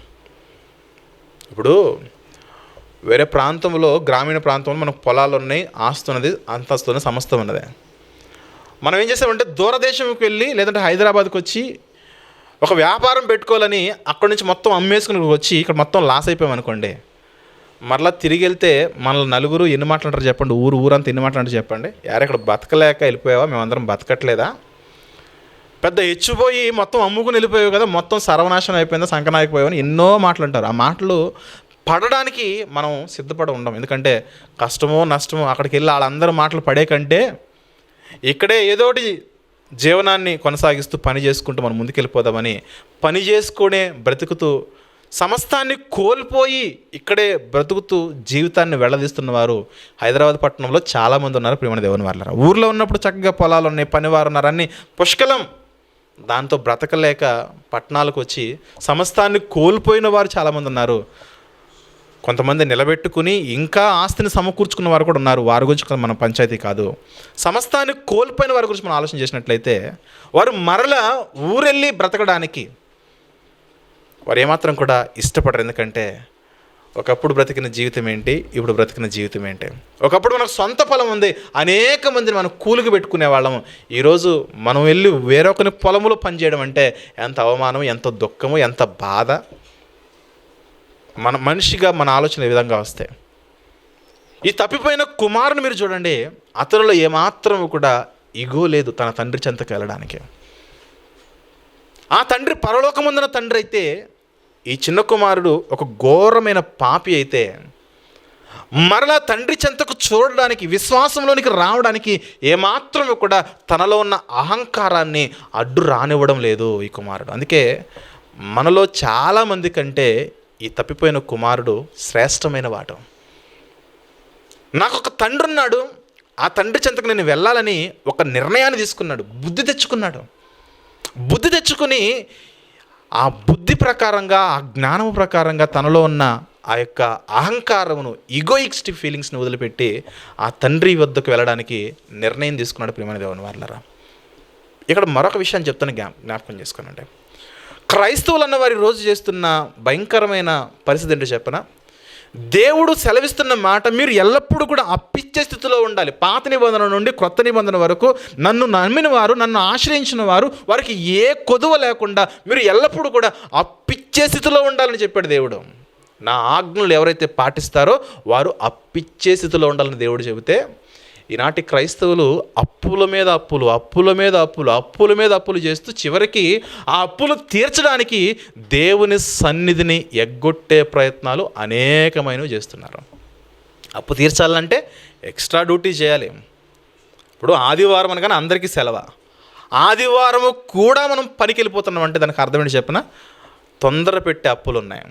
ఇప్పుడు వేరే ప్రాంతంలో, గ్రామీణ ప్రాంతంలో మనకు పొలాలు ఉన్నాయి, ఆస్తి ఉన్నది, అంతస్తు ఉన్నది, సమస్తం ఉన్నది. మనం ఏం చేస్తామంటే దూరదేశంకి వెళ్ళి లేదంటే హైదరాబాద్కి వచ్చి ఒక వ్యాపారం పెట్టుకోవాలని అక్కడి నుంచి మొత్తం అమ్మేసుకుని వచ్చి ఇక్కడ మొత్తం లాస్ అయిపోయామనుకోండి, మరలా తిరిగి వెళ్తే మనల్ని 4 ఎన్ని మాట్లాడారు చెప్పండి? ఊరంతా ఎన్ని మాట్లాడారు చెప్పండి? ఇక్కడ బతకలేక వెళ్ళిపోయావా, మేమందరం బతకట్లేదా, పెద్ద హెచ్చిపోయి మొత్తం అమ్ముకుని వెళ్ళిపోయావు కదా, మొత్తం సర్వనాశనం అయిపోయిందా, సంకనాయకపోయావని ఎన్నో మాటలు అంటారు. ఆ మాటలు పడడానికి మనం సిద్ధపడి ఉండం. ఎందుకంటే కష్టమో నష్టమో అక్కడికి వెళ్ళి వాళ్ళందరూ మాటలు పడే కంటే ఇక్కడే ఏదోటి జీవనాన్ని కొనసాగిస్తూ పని చేసుకుంటూ మనం ముందుకెళ్ళిపోదామని పని చేసుకునే బ్రతుకుతూ సమస్తాన్ని కోల్పోయి ఇక్కడే బ్రతుకుతూ జీవితాన్ని వెళ్ళదీస్తున్న వారు హైదరాబాద్ పట్టణంలో చాలామంది ఉన్నారు ప్రియమైన దేవుని వాళ్ళ. ఊర్లో ఉన్నప్పుడు చక్కగా పొలాలు ఉన్నాయి, పనివారు ఉన్నారు, అన్నీ పుష్కలం. దాంతో బ్రతకలేక పట్టణాలకు వచ్చి సమస్తాన్ని కోల్పోయిన వారు చాలామంది ఉన్నారు. కొంతమంది నిలబెట్టుకుని ఇంకా ఆస్తిని సమకూర్చుకున్న వారు కూడా ఉన్నారు. వారి గురించి మన పంచాయతీ కాదు. సమస్తాన్ని కోల్పోయిన వారి గురించి మనం ఆలోచన చేసినట్లయితే వారు మరలా ఊరెళ్ళి బ్రతకడానికి వారు ఏమాత్రం కూడా ఇష్టపడరు. ఎందుకంటే ఒకప్పుడు బ్రతికిన జీవితం ఏంటి, ఇప్పుడు బ్రతికిన జీవితం ఏంటి. ఒకప్పుడు మనకు సొంత పొలం ఉంది, అనేక మందిని మనం కూలికి పెట్టుకునే వాళ్ళము. ఈరోజు మనం వెళ్ళి వేరొకరి పొలములో పనిచేయడం అంటే ఎంత అవమానం, ఎంత దుఃఖము, ఎంత బాధ. మన మనిషిగా మన ఆలోచన ఈ విధంగా వస్తాయి. ఈ తప్పిపోయిన కుమారుని మీరు చూడండి, అతనిలో ఏమాత్రం కూడా ఇగో లేదు తన తండ్రి చెంతకు వెళ్ళడానికి. ఆ తండ్రి పరలోకముందున తండ్రి అయితే, ఈ చిన్న కుమారుడు ఒక ఘోరమైన పాపి అయితే మరలా తండ్రి చెంతకు చూడడానికి, విశ్వాసంలోనికి రావడానికి ఏమాత్రం కూడా తనలో ఉన్న అహంకారాన్ని అడ్డు రానివ్వడం లేదు ఈ కుమారుడు. అందుకే మనలో చాలామంది కంటే ఈ తప్పిపోయిన కుమారుడు శ్రేష్టమైన వాడు. నాకు ఒక తండ్రి ఉన్నాడు, ఆ తండ్రి చెంతకు నేను వెళ్ళాలని ఒక నిర్ణయాన్ని తీసుకున్నాడు, బుద్ధి తెచ్చుకున్నాడు. బుద్ధి తెచ్చుకుని ఆ బుద్ధి ప్రకారంగా, ఆ జ్ఞానం ప్రకారంగా తనలో ఉన్న ఆ యొక్క అహంకారమును, ఈగోయిస్టిక్ ఫీలింగ్స్ని వదిలిపెట్టి ఆ తండ్రి వద్దకు వెళ్ళడానికి నిర్ణయం తీసుకున్నాడు ప్రియమైన దేవుని వాళ్ళరా. ఇక్కడ మరొక విషయాన్ని చెప్తాను, జ్ఞాపకం చేసుకోనండి. క్రైస్తవులు అన్న వారి రోజు చేస్తున్న భయంకరమైన పరిస్థితి ఏంటో చెప్పనా? దేవుడు సెలవిస్తున్న మాట, మీరు ఎల్లప్పుడూ కూడా అప్పిచ్చే స్థితిలో ఉండాలి. పాత నిబంధన నుండి క్రొత్త నిబంధన వరకు నన్ను నమ్మిన వారు, నన్ను ఆశ్రయించిన వారు, వారికి ఏ కొదువ లేకుండా మీరు ఎల్లప్పుడూ కూడా అప్పిచ్చే స్థితిలో ఉండాలని చెప్పాడు దేవుడు. నా ఆజ్ఞలు ఎవరైతే పాటిస్తారో వారు అప్పిచ్చే స్థితిలో ఉండాలని దేవుడు చెబితే, ఈనాటి క్రైస్తవులు అప్పుల మీద అప్పులు, అప్పుల మీద అప్పులు, అప్పుల మీద అప్పులు చేస్తూ చివరికి ఆ అప్పులు తీర్చడానికి దేవుని సన్నిధిని ఎగ్గొట్టే ప్రయత్నాలు అనేకమైనవి చేస్తున్నారు. అప్పు తీర్చాలంటే ఎక్స్ట్రా డ్యూటీ చేయాలి. ఇప్పుడు ఆదివారం అనగానే అందరికీ సెలవు, ఆదివారము కూడా మనం పనికి వెళ్ళిపోతున్నాం అంటే దానికి అర్థం ఏంటి చెప్పిన? తొందర పెట్టే అప్పులు ఉన్నాయి.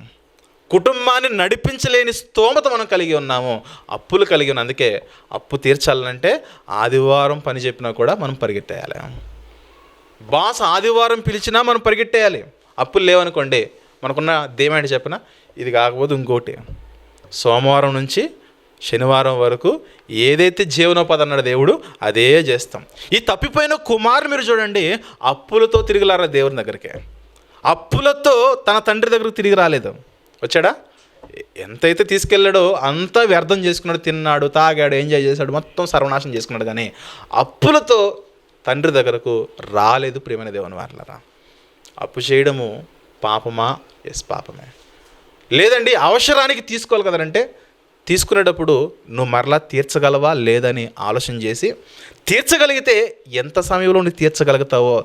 కుటుంబాన్ని నడిపించలేని స్తోమత మనం కలిగి ఉన్నాము, అప్పులు కలిగి ఉన్నాం. అందుకే అప్పు తీర్చాలంటే ఆదివారం పని చెప్పినా కూడా మనం పరిగెట్టేయాలి. బాస్ ఆదివారం పిలిచినా మనం పరిగెట్టేయాలి. అప్పులు లేవనుకోండి, మనకున్న దేమేంటి చెప్పినా ఇది కాకపోతే ఇంకోటి. సోమవారం నుంచి శనివారం వరకు ఏదైతే జీవనోపాధి అన్నాడు దేవుడు అదే చేస్తాం. ఈ తప్పిపోయిన కుమారుని మీరు చూడండి, అప్పులతో తిరిగిలారా దేవుని దగ్గరికి. అప్పులతో తన తండ్రి దగ్గరకు తిరిగి రాలేదు. వచ్చాడా? ఎంతైతే తీసుకెళ్ళాడో అంతా వ్యర్థం చేసుకున్నాడు, తిన్నాడు, తాగాడు, ఎంజాయ్ చేశాడు, మొత్తం సర్వనాశనం చేసుకున్నాడు. కానీ అప్పులతో తండ్రి దగ్గరకు రాలేదు ప్రియమైన దేవుని వాళ్ళరా. అప్పు చేయడము పాపమా? ఎస్, పాపమే. లేదండి అవసరానికి తీసుకోవాలి కదంటే, తీసుకునేటప్పుడు నువ్వు మరలా తీర్చగలవా లేదని ఆలోచన చేసి, తీర్చగలిగితే ఎంత సమయంలో నువ్వు తీర్చగలుగుతావో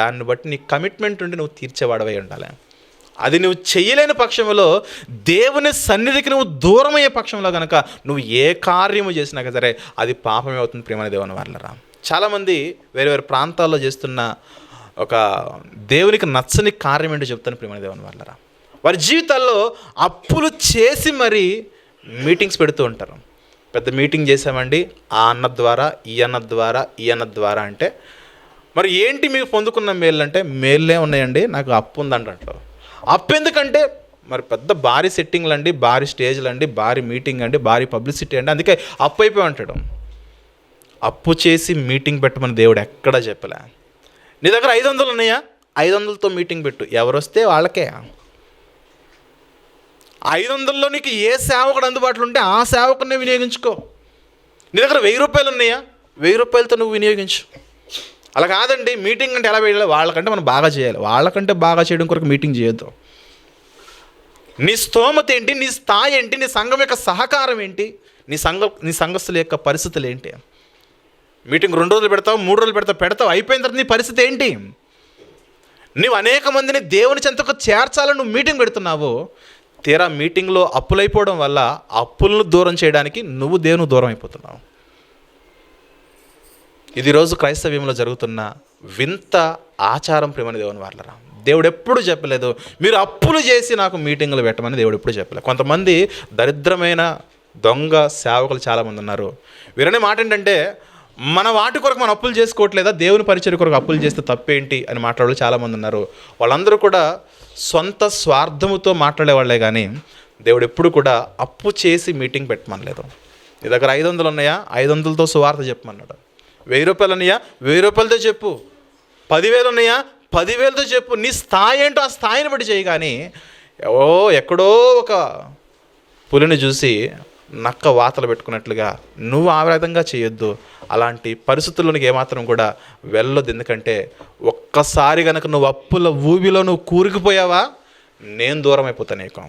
దాన్ని బట్టి నీ కమిట్మెంట్ ఉండి నువ్వు తీర్చేవాడవై ఉండాలి. అది నువ్వు చేయలేని పక్షంలో, దేవుని సన్నిధికి నువ్వు దూరమయ్యే పక్షంలో కనుక నువ్వు ఏ కార్యము చేసినా సరే అది పాపమే అవుతుంది ప్రియమైన దేవుని వాళ్ళరా. చాలామంది వేరే వేరే ప్రాంతాల్లో చేస్తున్న ఒక దేవునికి నచ్చని కార్యం ఏంటో చెప్తాను ప్రియమైన దేవుని వాళ్ళరా. వారి జీవితాల్లో అప్పులు చేసి మరీ మీటింగ్స్ పెడుతూ ఉంటారు. పెద్ద మీటింగ్ చేసామండి ఆ అన్న ద్వారా, ఈ అన్న ద్వారా, ఈ అన్న ద్వారా అంటే, మరి ఏంటి మీకు పొందుకున్న మేలు అంటే, మేళ్ళే ఉన్నాయండి, నాకు అప్పు ఉందంటారు. అప్పు ఎందుకంటే మరి పెద్ద భారీ సెట్టింగ్లు అండి, భారీ స్టేజ్లు అండి, భారీ మీటింగ్ అండి, భారీ పబ్లిసిటీ అండి, అందుకే అప్పు అయిపోయి అంటాడు. అప్పు చేసి మీటింగ్ పెట్టమని దేవుడు ఎక్కడా చెప్పలే. నీ దగ్గర 500 ఉన్నాయా, 500తో మీటింగ్ పెట్టు, ఎవరు వస్తే వాళ్ళకే. 500లో నీకు ఏ సేవకుడు అందుబాటులో ఉంటే ఆ సేవకుడిని వినియోగించుకో. నీ దగ్గర 1000 రూపాయలు ఉన్నాయా, 1000 రూపాయలతో నువ్వు వినియోగించు. అలా కాదండి, మీటింగ్ అంటే ఎలా వేయాలి, వాళ్ళకంటే మనం బాగా చేయాలి, వాళ్ళకంటే బాగా చేయడం కొరకు మీటింగ్ చేయొద్దు. నీ స్తోమత ఏంటి, నీ స్థాయి ఏంటి, నీ సంఘం యొక్క సహకారం ఏంటి, నీ సంఘస్థుల యొక్క పరిస్థితులు ఏంటి? మీటింగ్ 2 రోజులు పెడతావు, 3 రోజులు పెడతావు, అయిపోయిన తర్వాత నీ పరిస్థితి ఏంటి? నువ్వు అనేక మందిని దేవుని చెంతకు చేర్చాలని నువ్వు మీటింగ్ పెడుతున్నావు, తీరా మీటింగ్లో అప్పులైపోవడం వల్ల అప్పులను దూరం చేయడానికి నువ్వు దేవునికి దూరం అయిపోతున్నావు. ఇది రోజు క్రైస్తవ్యంలో జరుగుతున్న వింత ఆచారం ప్రియమైన దేవుని వాళ్ళరా. దేవుడు ఎప్పుడు చెప్పలేదు మీరు అప్పులు చేసి నాకు మీటింగులు పెట్టమని. దేవుడు ఎప్పుడు చెప్పలేదు. కొంతమంది దరిద్రమైన దొంగ సేవకులు చాలామంది ఉన్నారు. వీరనే మాట ఏంటంటే, మన వాటి కొరకు మనం అప్పులు చేసుకోవట్లేదా, దేవుని పరిచర్య కొరకు అప్పులు చేస్తే తప్పేంటి అని మాట్లాడే చాలామంది ఉన్నారు. వాళ్ళందరూ కూడా సొంత స్వార్థముతో మాట్లాడే వాళ్ళే కానీ దేవుడు ఎప్పుడు కూడా అప్పు చేసి మీటింగ్ పెట్టమనలేదు. నీ దగ్గర 500 ఉన్నాయా, 500తో సువార్త చెప్పమన్నాడు. 1000 రూపాయలు ఉన్నాయా, 1000 రూపాయలతో చెప్పు. 10,000 ఉన్నాయా, 10,000తో చెప్పు. నీ స్థాయి ఏంటో ఆ స్థాయిని బట్టి చేయి. కానీ ఎక్కడో ఒక పులిని చూసి నక్క వాతలు పెట్టుకున్నట్లుగా నువ్వు ఆ విధంగా చేయొద్దు. అలాంటి పరిస్థితుల్లోనికి ఏమాత్రం కూడా వెళ్ళొద్దు. ఎందుకంటే ఒక్కసారి కనుక నువ్వు అప్పుల ఊబిలో నువ్వు కూరుకుపోయావా, నేను దూరం అయిపోతాను నీకు,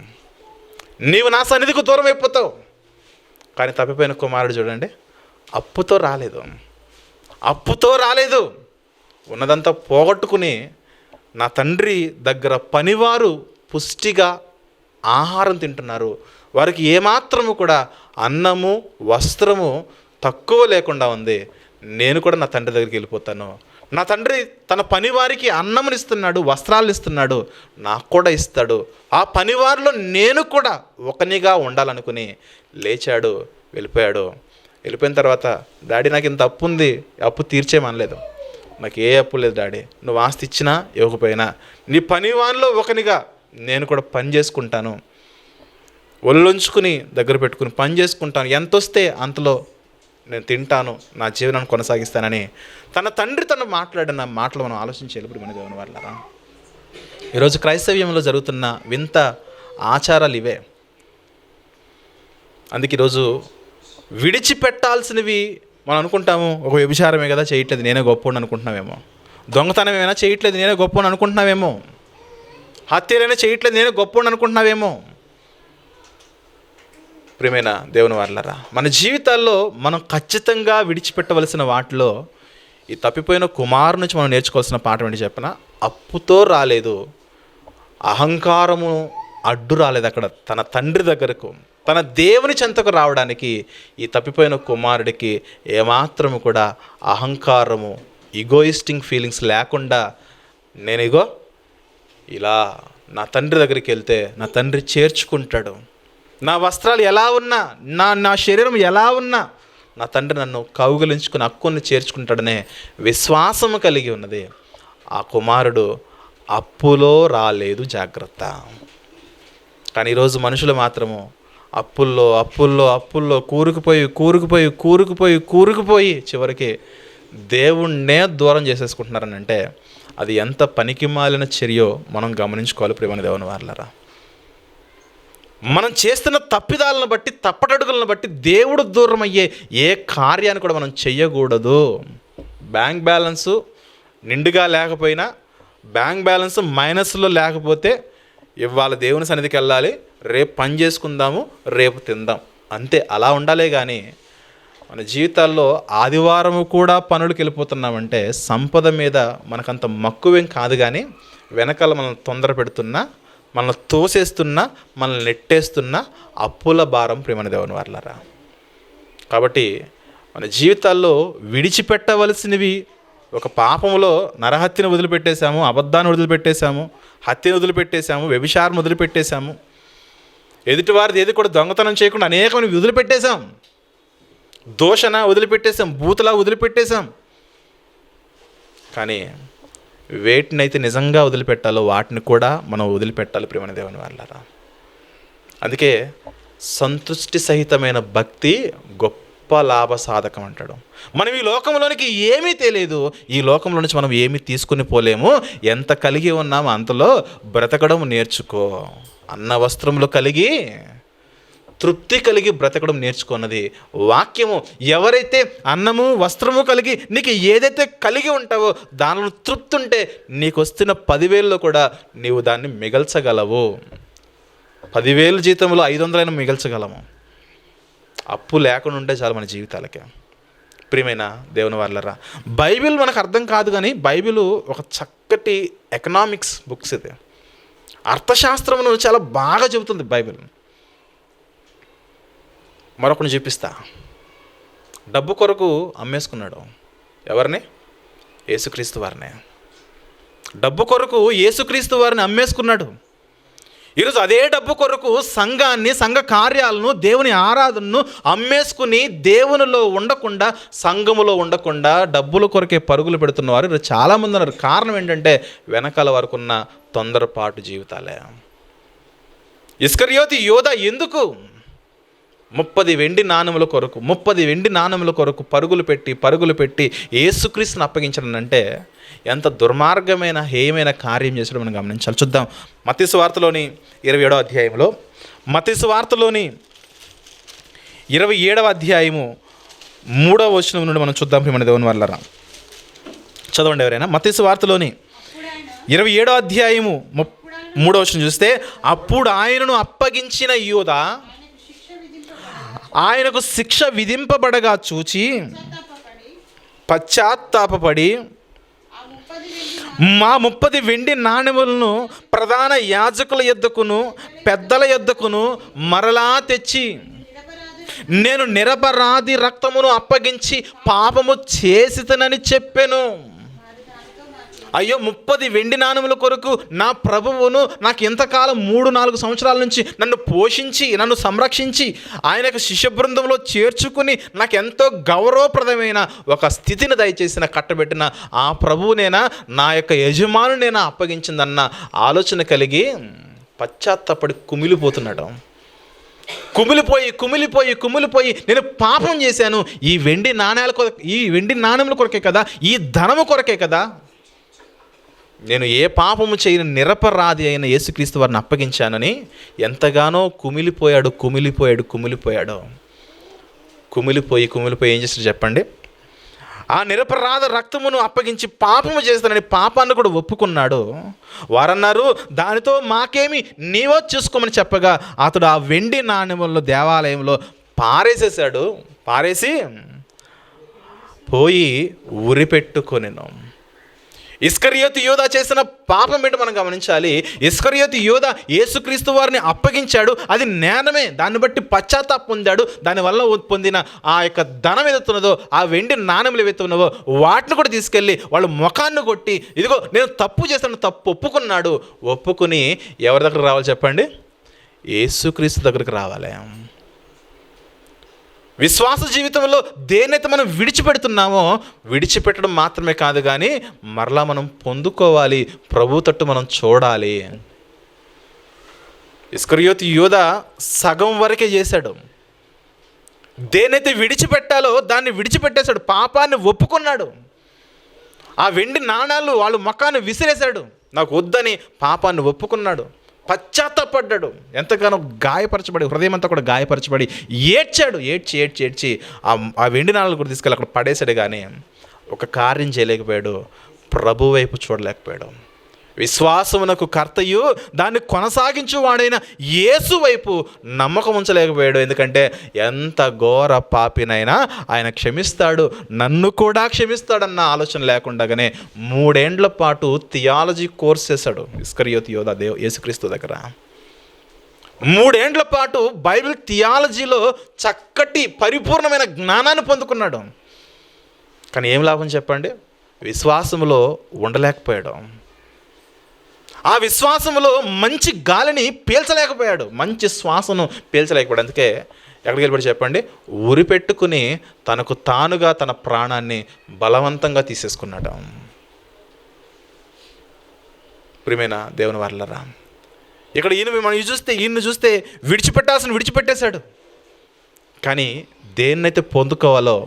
నీవు నా సన్నిధికి దూరం అయిపోతావు. కానీ తప్పిపోయిన కుమారుడు చూడండి, అప్పుతో రాలేదు, ఉన్నదంతా పోగొట్టుకుని నా తండ్రి దగ్గర పనివారు పుష్టిగా ఆహారం తింటున్నారు, వారికి ఏమాత్రము కూడా అన్నము వస్త్రము తక్కువ లేకుండా ఉంది, నేను కూడా నా తండ్రి దగ్గరికి వెళ్ళిపోతాను. నా తండ్రి తన పనివారికి అన్నముని ఇస్తున్నాడు, వస్త్రాలు ఇస్తున్నాడు, నాకు కూడా ఇస్తాడు. ఆ పనివారిలో నేను కూడా ఒకనిగా ఉండాలనుకుని లేచాడు, వెళ్ళిపోయాడు. వెళ్ళిపోయిన తర్వాత, డాడీ నాకు ఇంత అప్పు ఉంది, అప్పు తీర్చేయమనలేదు. నాకు ఏ అప్పు లేదు డాడీ, నువ్వు ఆస్తి ఇచ్చినా ఇవ్వకపోయినా నీ పనివారిలో ఒకనిగా నేను కూడా పని చేసుకుంటాను, ఒళ్ళొంచుకుని దగ్గర పెట్టుకుని పని చేసుకుంటాను, ఎంత వస్తే అంతలో నేను తింటాను, నా జీవనాన్ని కొనసాగిస్తానని తన తండ్రి తను మాట్లాడిన మాటలు మనం ఆలోచించేది. మన దేవుని వాళ్ళరా, ఈరోజు క్రైస్తవ్యంలో జరుగుతున్న వింత ఆచారాలు ఇవే. అందుకే ఈరోజు విడిచిపెట్టాల్సినవి మనం అనుకుంటాము. ఒక వ్యభిచారమే కదా చేయట్లేదు, నేనే గొప్పని అనుకుంటున్నావేమో. దొంగతనం ఏమైనా చేయట్లేదు, నేనే గొప్పని అనుకుంటున్నావేమో. హత్యలైనా చేయట్లేదు, నేనే గొప్పని అనుకుంటున్నావేమో. ప్రియమైన దేవుని వాళ్ళరా, మన జీవితాల్లో మనం ఖచ్చితంగా విడిచిపెట్టవలసిన వాటిలో ఈ తప్పిపోయిన కుమారు నుంచి మనం నేర్చుకోవాల్సిన పాఠం ఏంటి చెప్పిన, అప్పుతో రాలేదు, అహంకారము అడ్డు రాలేదు. అక్కడ తన తండ్రి దగ్గరకు, తన దేవుని చెంతకు రావడానికి ఈ తప్పిపోయిన కుమారుడికి ఏమాత్రము కూడా అహంకారము, ఈగోయిస్టింగ్ ఫీలింగ్స్ లేకుండా, నేను ఇలా నా తండ్రి దగ్గరికి వెళ్తే నా తండ్రి చేర్చుకుంటాడు, నా వస్త్రాలు ఎలా ఉన్నా, నా శరీరం ఎలా ఉన్నా నా తండ్రి నన్ను కౌగిలించుకుని హక్కుని చేర్చుకుంటాడనే విశ్వాసము కలిగి ఉన్నది. ఆ కుమారుడు అప్పులో రాలేదు, జాగ్రత్త. కానీ ఈరోజు మనుషులు మాత్రము అప్పుల్లో కూరుకుపోయి చివరికి దేవుణ్ణే దూరం చేసేసుకుంటున్నారని అంటే అది ఎంత పనికిమాలిన చర్యో మనం గమనించుకోవాలి. ప్రియమైన దేవుని వాళ్ళరా, మనం చేస్తున్న తప్పిదాలను బట్టి, తప్పటడుగులను బట్టి దేవుడు దూరం అయ్యే ఏ కార్యాన్ని కూడా మనం చెయ్యకూడదు. బ్యాంక్ బ్యాలెన్సు నిండుగా లేకపోయినా, బ్యాంక్ బ్యాలెన్స్ మైనస్లో లేకపోతే ఇవాళ దేవుని సన్నిధికి వెళ్ళాలి, రేపు పని చేసుకుందాము, రేపు తిందాం, అంతే. అలా ఉండాలే కానీ మన జీవితాల్లో ఆదివారము కూడా పనులకు వెళ్ళిపోతున్నామంటే సంపద మీద మనకంత మక్కువేం కాదు. కానీ వెనకాల మనల్ని తొందర పెడుతున్నా, మనల్ని తోసేస్తున్నా, మనల్ని నెట్టేస్తున్నా అప్పుల భారం ప్రియమైన దేవుని వాళ్ళరా. కాబట్టి మన జీవితాల్లో విడిచిపెట్టవలసినవి, ఒక పాపములో నరహత్యను వదిలిపెట్టేశాము, అబద్ధాన్ని వదిలిపెట్టేశాము, హత్యను వదిలిపెట్టేశాము, వ్యభిచారం వదిలిపెట్టేశాము, ఎదుటివారిది ఏది కూడా దొంగతనం చేయకుండా అనేకమైన వదిలిపెట్టేశాం, దోషణ వదిలిపెట్టేశాం, బూతులా వదిలిపెట్టేశాం. కానీ వేటినైతే నిజంగా వదిలిపెట్టాలో వాటిని కూడా మనం వదిలిపెట్టాలి ప్రియమైన దేవుని వాళ్ళరా. అందుకే సంతృష్టి సహితమైన భక్తి గొప్ప లాభ సాధకం అంటాడు. మనం ఈ లోకంలోనికి ఏమీ తెలియదు, ఈ లోకంలో నుంచి మనం ఏమీ తీసుకుని పోలేము. ఎంత కలిగి ఉన్నామో అంతలో బ్రతకడం నేర్చుకో. అన్న వస్త్రములు కలిగి తృప్తి కలిగి బ్రతకడం నేర్చుకున్నది వాక్యము. ఎవరైతే అన్నము వస్త్రము కలిగి నీకు ఏదైతే కలిగి ఉంటావో దానిలో తృప్తి ఉంటే నీకు వస్తున్న 10,000లో కూడా నీవు దాన్ని మిగల్చగలవు. 10,000 జీతంలో 500 మిగల్చగలము. అప్పు లేకుండా ఉంటే చాలు మన జీవితాలకి. ప్రియమైన దేవుని వాళ్ళరా, బైబిల్ మనకు అర్థం కాదు కానీ బైబిల్ ఒక చక్కటి ఎకనామిక్స్ బుక్స్. ఇది అర్థశాస్త్రమును చాలా బాగా చెబుతుంది బైబిల్. మరొకరిని చూపిస్తా. డబ్బు కొరకు అమ్మేసుకున్నాడు. ఎవరిని? యేసుక్రీస్తు వారినే. డబ్బు కొరకు యేసుక్రీస్తు వారిని అమ్మేసుకున్నాడు. ఈరోజు అదే డబ్బు కొరకు సంఘాన్ని, సంఘ కార్యాలను, దేవుని ఆరాధనను అమ్మేసుకుని దేవునిలో ఉండకుండా, సంఘములో ఉండకుండా డబ్బుల కొరకే పరుగులు పెడుతున్నవారు ఈరోజు చాలామంది ఉన్నారు. కారణం ఏంటంటే వెనకాల వరకు ఉన్న తొందరపాటు జీవితాలే. ఇస్కరియోతు యోధ ఎందుకు 30 వెండి నాణెముల కొరకు పరుగులు పెట్టి యేసుక్రీస్తుని అప్పగించడంటే ఎంత దుర్మార్గమైన, హేయమైన కార్యం చేసడం మనం గమనించాలి. చూద్దాం మత్తయి సువార్తలోని 27వ అధ్యాయంలో, మత్తయి సువార్తలోని 27వ అధ్యాయము 3వ వచనం నుండి మనం చూద్దాం. ప్రియమైన దేవుని వాళ్ళరా, చదవండి ఎవరైనా. మత్తయి సువార్తలోని 27వ అధ్యాయము 3వ వచనం చూస్తే, అప్పుడు ఆయనను అప్పగించిన యూద ఆయనకు శిక్ష విధింపబడగా చూచి పశ్చాత్తాపపడి మా 30 వెండి నాణెములను ప్రధాన యాజకుల యొద్దకును పెద్దల యొద్దకును మరలా తెచ్చి నేను నిరపరాధి రక్తమును అప్పగించి పాపము చేసితనని చెప్పెను. అయ్యో, 30 వెండి నాణెముల కొరకు నా ప్రభువును నాకు ఎంతకాలం 3-4 సంవత్సరాల నుంచి నన్ను పోషించి, నన్ను సంరక్షించి, ఆయన యొక్క శిష్య బృందంలో చేర్చుకుని నాకు ఎంతో గౌరవప్రదమైన ఒక స్థితిని దయచేసిన, కట్టబెట్టిన ఆ ప్రభువునేనా, నా యొక్క యజమానునేనా అప్పగించిందన్న ఆలోచన కలిగి పశ్చాత్తాపడి కుమిలిపోతున్నాడు. కుమిలిపోయి నేను పాపం చేశాను, ఈ వెండి నాణెముల కొరకే కదా, ఈ ధనము కొరకే కదా, నేను ఏ పాపము చేయని నిరపరాధి అయిన యేసుక్రీస్తు వారిని అప్పగించానని ఎంతగానో కుమిలిపోయి ఏం చేస్తాడు చెప్పండి? ఆ నిరపరాధ రక్తమును అప్పగించి పాపము చేస్తానని పాపాన్ని కూడా ఒప్పుకున్నాడు. వారన్నారు, దానితో మాకేమి, నీవో చూసుకోమని చెప్పగా అతడు ఆ వెండి నాణెములను దేవాలయంలో పారేసి పోయి ఉరిపెట్టుకొనెను. ఇస్కరియోతు యోధ చేసిన పాపం ఏంటో మనం గమనించాలి. ఇస్కరియోతు యోధ యేసుక్రీస్తు వారిని అప్పగించాడు, అది నేరమే. దాన్ని బట్టి పశ్చాత్తాపం పొందాడు. దానివల్ల పొందిన ఆ యొక్క ధనం ఏదైతున్నదో, ఆ వెండి నాణెములు ఏవైతున్నవో వాటిని కూడా తీసుకెళ్ళి వాళ్ళ ముఖాన్ని కొట్టి, ఇదిగో నేను తప్పు చేస్తాను, తప్పు ఒప్పుకుని ఎవరి దగ్గరకు రావాలి చెప్పండి? యేసుక్రీస్తు దగ్గరకు రావాలి. విశ్వాస జీవితంలో దేన్నైతే మనం విడిచిపెడుతున్నామో, విడిచిపెట్టడం మాత్రమే కాదు కానీ మరలా మనం పొందుకోవాలి, ప్రభు తట్టు మనం చూడాలి. ఇస్కరియోతు యోధ సగం వరకే చేశాడు. దేన్నైతే విడిచిపెట్టాలో దాన్ని విడిచిపెట్టేశాడు, పాపాన్ని ఒప్పుకున్నాడు. ఆ వెండి నాణాలు వాళ్ళ ముఖాన్ని విసిరేశాడు, నాకు వద్దని పాపాన్ని ఒప్పుకున్నాడు, పశ్చాత్తాపడ్డాడు. ఎంతగానో గాయపరచబడి, హృదయం అంతా కూడా గాయపరచబడి ఏడ్చి ఆ వెండి నాణాలు కూడా తీసుకెళ్ళి అక్కడ పడేశాడు. కానీ ఒక కార్యం చేయలేకపోయాడు, ప్రభు వైపు చూడలేకపోయాడు. విశ్వాసమునకు కర్తయు దాన్ని కొనసాగించు వాడైన యేసు వైపు నమ్మకం ఉంచలేకపోయాడు. ఎందుకంటే ఎంత ఘోర పాపినైనా ఆయన క్షమిస్తాడు, నన్ను కూడా క్షమిస్తాడన్న ఆలోచన లేకుండానే 3 ఏండ్ల పాటు థియాలజీ కోర్స్ చేశాడు ఇస్కరియోతు యోధ యేసుక్రీస్తు దగ్గర. 3 ఏండ్ల పాటు బైబిల్ థియాలజీలో చక్కటి పరిపూర్ణమైన జ్ఞానాన్ని పొందుకున్నాడు. కానీ ఏం లాభం చెప్పండి? విశ్వాసములో ఉండలేకపోయాడు. ఆ విశ్వాసంలో మంచి గాలిని పీల్చలేకపోయాడు, మంచి శ్వాసను పీల్చలేకపోయాడు. అందుకే ఎక్కడికి వెళ్ళిపోయి చెప్పండి? ఉరిపెట్టుకుని తనకు తానుగా తన ప్రాణాన్ని బలవంతంగా తీసేసుకున్నాడు. ప్రియమైన దేవుని వారలారా, ఇక్కడ ఈయన్ని చూస్తే విడిచిపెట్టేశాడు. కానీ దేన్నైతే పొందుకోవాలో,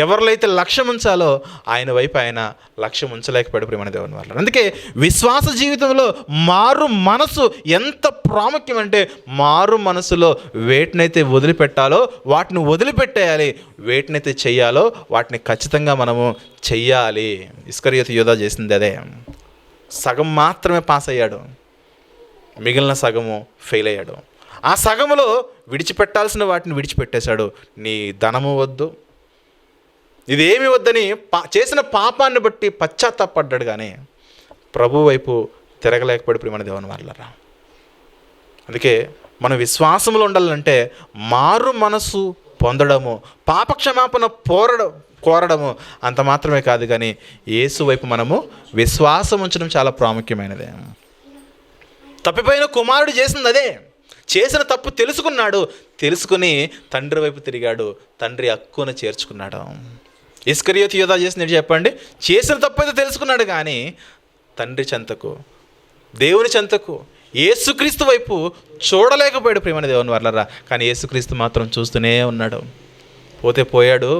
ఎవరిలైతే లక్ష్యం ఉంచాలో ఆయన వైపు ఆయన లక్ష్యం ఉంచలేకపోయాడు. ప్రియమైన దేవుని వారలారా, అందుకే విశ్వాస జీవితంలో మారు మనసు ఎంత ప్రాముఖ్యం అంటే, మారు మనసులో వేటినైతే వదిలిపెట్టాలో వాటిని వదిలిపెట్టేయాలి, వేటినైతే చెయ్యాలో వాటిని ఖచ్చితంగా మనము చెయ్యాలి. ఇస్కరియోతు యోధ చేసింది అదే. సగం మాత్రమే పాస్ అయ్యాడు, మిగిలిన సగము ఫెయిల్ అయ్యాడు. ఆ సగములో విడిచిపెట్టాల్సిన వాటిని విడిచిపెట్టేశాడు. నీ ధనము వద్దు, ఇదేమి వద్దని చేసిన పాపాన్ని బట్టి పశ్చాత్తాపడ్డాడు. కానీ ప్రభు వైపు తిరగలేకపోయాడు. ప్రియమైన దేవుని వారలారా, అందుకే మన విశ్వాసంలో ఉండాలంటే మారు మనసు పొందడము, పాపక్షమాపణ కోరడము అంత మాత్రమే కాదు, కానీ యేసు వైపు మనము విశ్వాసం ఉంచడం చాలా ప్రాముఖ్యమైనదే. తప్పిపోయిన కుమారుడు చేసింది అదే. చేసిన తప్పు తెలుసుకున్నాడు, తెలుసుకుని తండ్రి వైపు తిరిగాడు, తండ్రి హక్కున చేర్చుకున్నాడు. ఇస్కరియోతు యూదా చేసినట్టు చెప్పండి, చేసిన తప్పు అయితే తెలుసుకున్నాడు, కానీ తండ్రి చెంతకు, దేవుని చెంతకు, యేసుక్రీస్తు వైపు చూడలేకపోయాడు ప్రియమైన దేవుని వర్లరా. కానీ యేసుక్రీస్తు మాత్రం చూస్తూనే ఉన్నాడు. పోతే పోయాడు,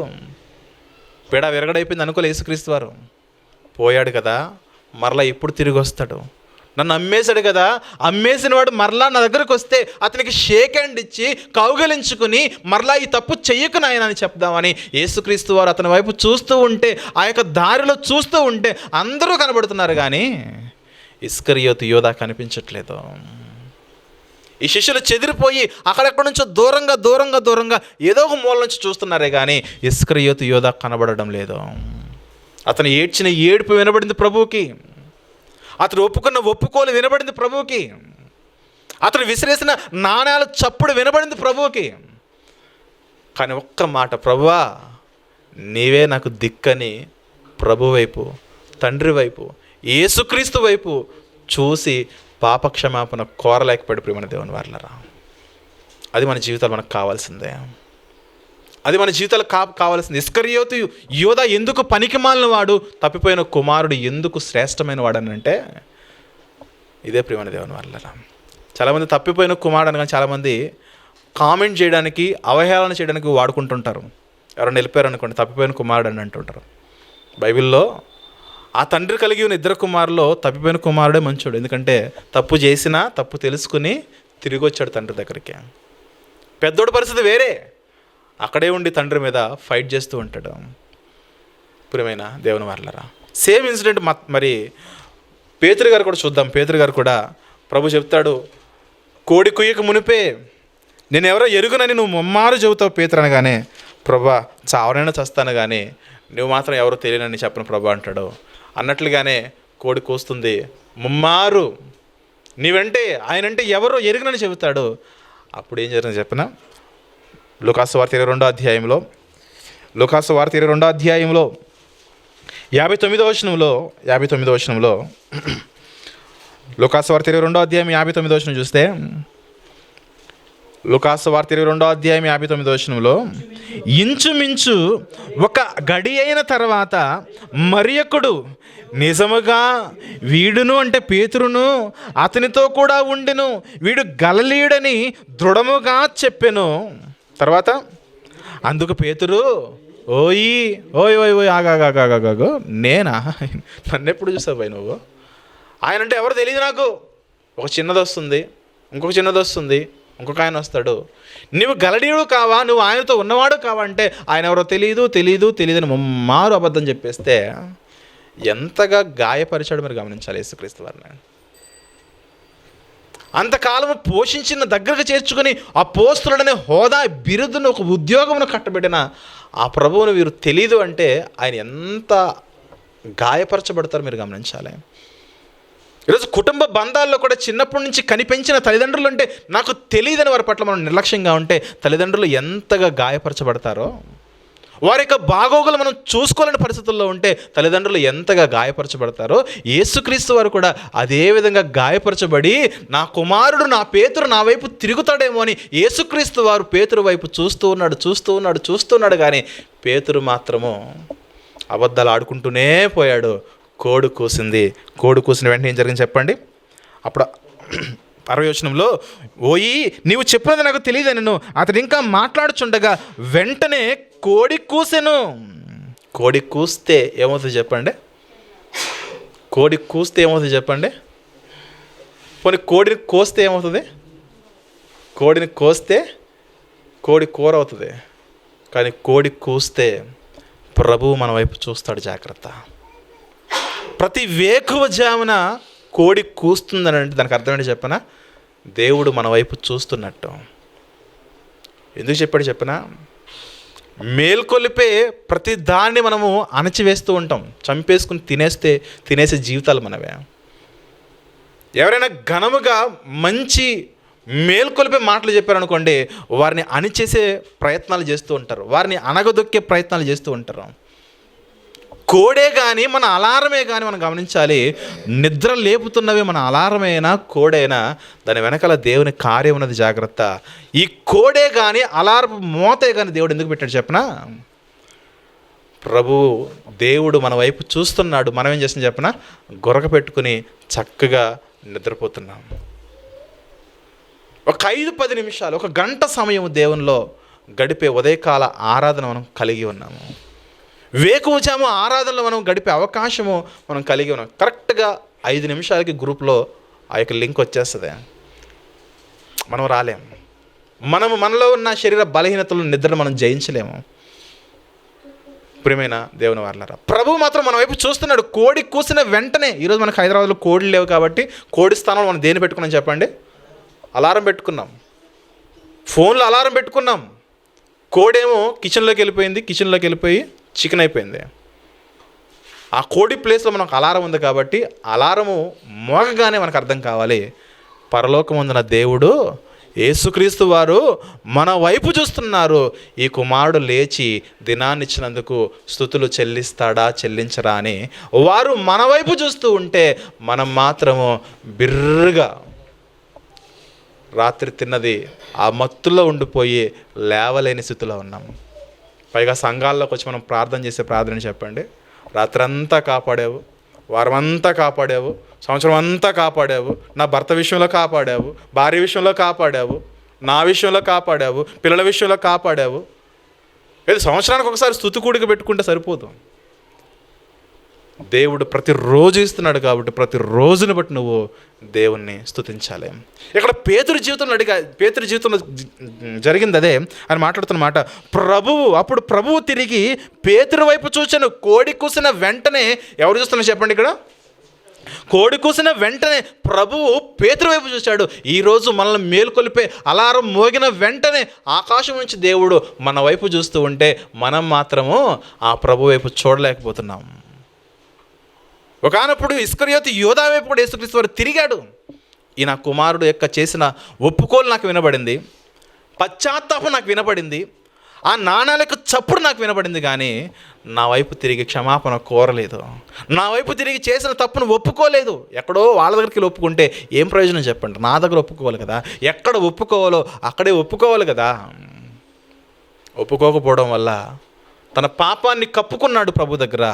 పేడ విరగడైపోయింది అనుకోలే యేసుక్రీస్తు వారు. పోయాడు కదా, మరలా ఎప్పుడు తిరిగి వస్తాడు? నన్ను అమ్మేశాడు కదా, అమ్మేసిన వాడు మరలా నా దగ్గరకు వస్తే అతనికి షేక్ హ్యాండ్ ఇచ్చి కౌగలించుకుని మరలా ఈ తప్పు చెయ్యకు నాయన అని చెప్దామని యేసుక్రీస్తు వారు అతని వైపు చూస్తూ ఉంటే, ఆ యొక్క దారిలో చూస్తూ ఉంటే అందరూ కనబడుతున్నారు, కానీ ఇస్కరియోతు యూదా కనిపించట్లేదు. ఈ శిష్యులు చెదిరిపోయి అక్కడెక్కడి నుంచో దూరంగా దూరంగా దూరంగా ఏదో ఒక మూల నుంచి చూస్తున్నారే, కానీ ఇస్కరియోతు యూదా కనబడడం లేదు. అతను ఏడ్చిన ఏడుపు వినబడింది ప్రభువుకి, అతను ఒప్పుకున్న ఒప్పుకోలు వినబడింది ప్రభువుకి, అతను విసిరేసిన నాణ్యాల చప్పుడు వినబడింది ప్రభువుకి. కానీ ఒక్క మాట, ప్రభువా నీవే నాకు దిక్కని ప్రభు వైపు, తండ్రి వైపు, యేసుక్రీస్తు వైపు చూసి పాపక్షమాపణ కోరలేకపోయాడు ప్రియమైన దేవుని వారలారా. అది మన జీవితాలు మనకు కావాల్సిందే, అది మన జీవితాలు కావాల్సింది. ఇస్కరియోతు యూదా ఎందుకు పనికిమాలిన వాడు, తప్పిపోయిన కుమారుడు ఎందుకు శ్రేష్టమైన వాడు అని అంటే ఇదే ప్రియమైన దేవుని వారలారా. చాలామంది తప్పిపోయిన కుమారుడు అనగా చాలామంది కామెంట్ చేయడానికి, అవహేళన చేయడానికి వాడుకుంటుంటారు. ఎవరైనా వెళ్ళిపోయారు అనుకోండి, తప్పిపోయిన కుమారుడు అని అంటుంటారు. బైబిల్లో ఆ తండ్రి కలిగి ఉన్న ఇద్దరు కుమారులో తప్పిపోయిన కుమారుడే మంచోడు. ఎందుకంటే తప్పు చేసినా తప్పు తెలుసుకుని తిరిగి వచ్చాడు తండ్రి దగ్గరికి. పెద్దోడి పరిస్థితి వేరే, అక్కడే ఉండి తండ్రి మీద ఫైట్ చేస్తూ ఉంటాడు. ప్రియమైన దేవుని వారలారా, సేమ్ ఇన్సిడెంట్ మరి పేతురు గారు కూడా చూద్దాం. పేతురు గారు కూడా ప్రభు చెప్తాడు, కోడి కుయ్యకు మునిపే నేను ఎవరో ఎరుగునని నువ్వు ముమ్మారు చెబుతావు పేతురు అనగానే, ప్రభా చావనైనా చస్తాను కానీ నువ్వు మాత్రం ఎవరో తెలియనని చెప్పను ప్రభు అంటాడు. అన్నట్లుగానే కోడి కూస్తుంది, ముమ్మారు నీవంటే ఆయనంటే ఎవరో ఎరుగునని చెబుతాడు. అప్పుడు ఏం జరిగింది చెప్పిన లూకాసు వార్త 22వ అధ్యాయంలో, లూకాసు వార్త 22వ అధ్యాయంలో 59వ వచనంలో, లూకాసు వార్త 22వ అధ్యాయం 59వ వచనం చూస్తే, లూకాసు వార్త 22వ అధ్యాయం 59వ వచనంలో, ఇంచుమించు ఒక గడి అయిన తర్వాత మరియొకడు నిజముగా వీడును అంటే పేతురును అతనితో కూడా ఉండెను, వీడు గలిలయుడని దృఢముగా చెప్పెను. తర్వాత అందుకు పేతురు, ఓయ్ ఓయ్ ఓయ్ ఓయ్ ఆగాగాగాగాగో నేనా, నన్ను ఎప్పుడు చూసావు భయ్ నువ్వు? ఆయన అంటే ఎవరు తెలియదు నాకు. ఒక చిన్నది వస్తుంది, ఇంకొక చిన్నది వస్తుంది, ఇంకొక ఆయన వస్తాడు. నువ్వు గలడీయుడు కావా, నువ్వు ఆయనతో ఉన్నవాడు కావా అంటే ఆయన ఎవరో తెలియదు అని ముమ్మారు అబద్ధం చెప్పేస్తే ఎంతగా గాయపరిచాడు మీరు గమనించాలి యేసుక్రీస్తు వారిని. అంతకాలము పోషించిన దగ్గరకు చేర్చుకుని అపోస్తలుడనే హోదా, బిరుదును, ఒక ఉద్యోగమును కట్టబెట్టిన ఆ ప్రభువును వీరు తెలీదు అంటే ఆయన ఎంత గాయపరచబడతారు మీరు గమనించాలి. ఈరోజు కుటుంబ బంధాల్లో కూడా చిన్నప్పటి నుంచి కనిపించిన తల్లిదండ్రులు అంటే నాకు తెలియదని వారి పట్ల మనం నిర్లక్ష్యంగా ఉంటే తల్లిదండ్రులు ఎంతగా గాయపరచబడతారో, వారి యొక్క బాగోగులు మనం చూసుకోలేని పరిస్థితుల్లో ఉంటే తల్లిదండ్రులు ఎంతగా గాయపరచబడతారో, యేసుక్రీస్తు వారు కూడా అదే విధంగా గాయపరచబడి నా కుమారుడు నా పేతురు నా వైపు తిరుగుతాడేమో అని యేసుక్రీస్తు వారు పేతురు వైపు చూస్తూ ఉన్నాడు కానీ పేతురు మాత్రము అబద్ధాలు ఆడుకుంటూనే పోయాడు. కోడి కూసిన వెంటనే ఏం జరిగింది చెప్పండి. అప్పుడు 60వ వచనంలో, ఓయి నీవు చెప్పినది నాకు తెలియదు నేను అతడు ఇంకా మాట్లాడుచుండగా వెంటనే కోడి కూసెను. కోడి కూస్తే ఏమవుతుంది చెప్పండి? పోనీ కోడిని కోస్తే ఏమవుతుంది? కోడిని కోస్తే కోడి కూర అవుతుంది, కానీ కోడి కూస్తే ప్రభువు మన వైపు చూస్తాడు. జాగ్రత్త. ప్రతి వేకువజామున కోడి కూస్తుందని అంటే దానికి అర్థం ఏంటి చెప్పనా? దేవుడు మన వైపు చూస్తున్నట్టు. ఎందుకు చెప్పాడు చెప్పనా? మేల్కొలిపే ప్రతి దాన్ని మనము అణచివేస్తూ ఉంటాం, చంపేసుకుని తినేసే జీవితాలు మనవే. ఎవరైనా ఘనముగా మంచి మేల్కొలిపే మాటలు చెప్పారనుకోండి, వారిని అణిచేసే ప్రయత్నాలు చేస్తూ ఉంటారు, వారిని అణగదొక్కే ప్రయత్నాలు చేస్తూ ఉంటారు. కోడే కానీ మన అలారమే కానీ మనం గమనించాలి. నిద్ర లేపుతున్నవి మన అలారమైనా కోడైనా దాని వెనకాల దేవుని కార్యం ఉన్నది. జాగ్రత్త. ఈ కోడే కానీ అలారపు మోతే కానీ దేవుడు ఎందుకు పెట్టాడు చెప్పనా? ప్రభు దేవుడు మన వైపు చూస్తున్నాడు. మనం ఏం చేస్తాం చెప్పనా? గొరక పెట్టుకుని చక్కగా నిద్రపోతున్నాం. ఒక 5-10 నిమిషాలు, ఒక గంట సమయం దేవునిలో గడిపే ఉదయకాల ఆరాధన మనం కలిగి ఉన్నాము. వేకువజాము ఆరాధనలో మనం గడిపే అవకాశము మనం కలిగి ఉన్నాం. కరెక్ట్గా 5 నిమిషాలకి గ్రూప్లో ఆ యొక్క లింక్ వచ్చేస్తుంది. మనం రాలేము. మనలో ఉన్న శరీర బలహీనతలు, నిద్రను మనం జయించలేము. ప్రియమైన దేవుని వారలారా, ప్రభు మాత్రం మన వైపు చూస్తున్నాడు. కోడి కూసిన వెంటనే, ఈరోజు మనకు హైదరాబాద్లో కోడిలు లేవు కాబట్టి కోడి స్థానంలో మనం దేని పెట్టుకున్నాం చెప్పండి? అలారం పెట్టుకున్నాం. ఫోన్లో అలారం పెట్టుకున్నాం. కోడేమో కిచెన్లోకి వెళ్ళిపోయి చికెన్ అయిపోయింది. ఆ కోడి ప్లేస్లో మనకు అలారం ఉంది కాబట్టి అలారము మోగగానే మనకు అర్థం కావాలి, పరలోకమందున దేవుడు యేసుక్రీస్తు వారు మన వైపు చూస్తున్నారు. ఈ కుమారుడు లేచి దినాన్ని ఇచ్చినందుకు స్తుతులు చెల్లిస్తాడా చెల్లించరా అని వారు మన వైపు చూస్తూ ఉంటే మనం మాత్రము బిర్రుగా రాత్రి తిన్నది ఆ మత్తులో ఉండిపోయి లేవలేని స్థితిలో ఉన్నాము. పైగా సంఘాల్లోకి వచ్చి మనం ప్రార్థన చేసే ప్రార్థన చెప్పండి. రాత్రంతా కాపాడావు, వారమంతా కాపాడావు, సంవత్సరం అంతా కాపాడావు, నా భర్త విషయంలో కాపాడావు, భార్య విషయంలో కాపాడావు, నా విషయంలో కాపాడావు, పిల్లల విషయంలో కాపాడావు. ఏది సంవత్సరానికి ఒకసారి స్తుతి కూడిక పెట్టుకుంటే సరిపోదు. దేవుడు ప్రతిరోజు ఇస్తున్నాడు కాబట్టి ప్రతిరోజుని బట్టి నువ్వు దేవుణ్ణి స్తుతించాలి. ఇక్కడ పేతురు జీవితంలో జరిగింది అదే అని మాట్లాడుతున్నమాట. అప్పుడు ప్రభువు తిరిగి పేతురు వైపు చూచాను. కోడి కూసిన వెంటనే ఎవరు చూస్తున్నారు చెప్పండి? ఇక్కడ కోడి కూసిన వెంటనే ప్రభువు పేతురు వైపు చూశాడు. ఈరోజు మనల్ని మేలుకొలిపే అలారం మోగిన వెంటనే ఆకాశం నుంచి దేవుడు మన వైపు చూస్తూ ఉంటే మనం మాత్రము ఆ ప్రభు వైపు చూడలేకపోతున్నాం. ఒకానప్పుడు ఇస్కరియోతు యోధా వైపు కూడా యేసుక్రీస్తు వారు తిరిగాడు. ఈ నా కుమారుడు యొక్క చేసిన ఒప్పుకోలు నాకు వినబడింది, పశ్చాత్తాపం నాకు వినబడింది, ఆ నాణాలకు చప్పుడు నాకు వినబడింది, కానీ నా వైపు తిరిగి క్షమాపణ కోరలేదు, నా వైపు తిరిగి చేసిన తప్పును ఒప్పుకోలేదు. ఎక్కడో వాళ్ళ దగ్గరికి ఒప్పుకుంటే ఏం ప్రయోజనం చెప్పండి? నా దగ్గర ఒప్పుకోవాలి కదా. ఎక్కడ ఒప్పుకోవాలో అక్కడే ఒప్పుకోవాలి కదా. ఒప్పుకోకపోవడం వల్ల తన పాపాన్ని కప్పుకున్నాడు ప్రభు దగ్గర.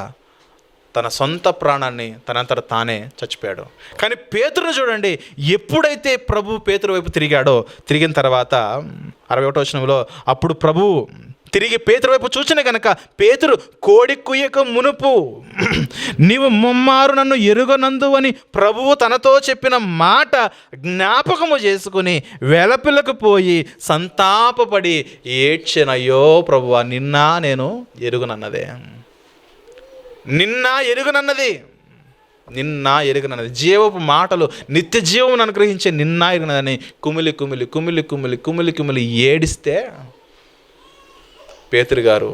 తన సొంత ప్రాణాన్ని తనంతట తానే చచ్చిపోయాడు. కానీ పేతురును చూడండి, ఎప్పుడైతే ప్రభు పేతురు వైపు తిరిగిన తర్వాత 61వ వచనంలో, అప్పుడు ప్రభు తిరిగి పేతురు వైపు చూచిన కనుక పేతురు కోడి కుయ్యక మునుపు నీవు ముమ్మారు నన్ను ఎరుగనందు అని ప్రభువు తనతో చెప్పిన మాట జ్ఞాపకము చేసుకుని వెలపిలకు పోయి సంతాపపడి ఏడ్చెను. అయ్యో ప్రభువా, నిన్న నేను ఎరుగనన్నదే, నిన్న ఎరుగనన్నది జీవపు మాటలు, నిత్య జీవమును అనుగ్రహించే నిన్న ఎరుగనదని కుమిలి ఏడిస్తే పేతురు గారు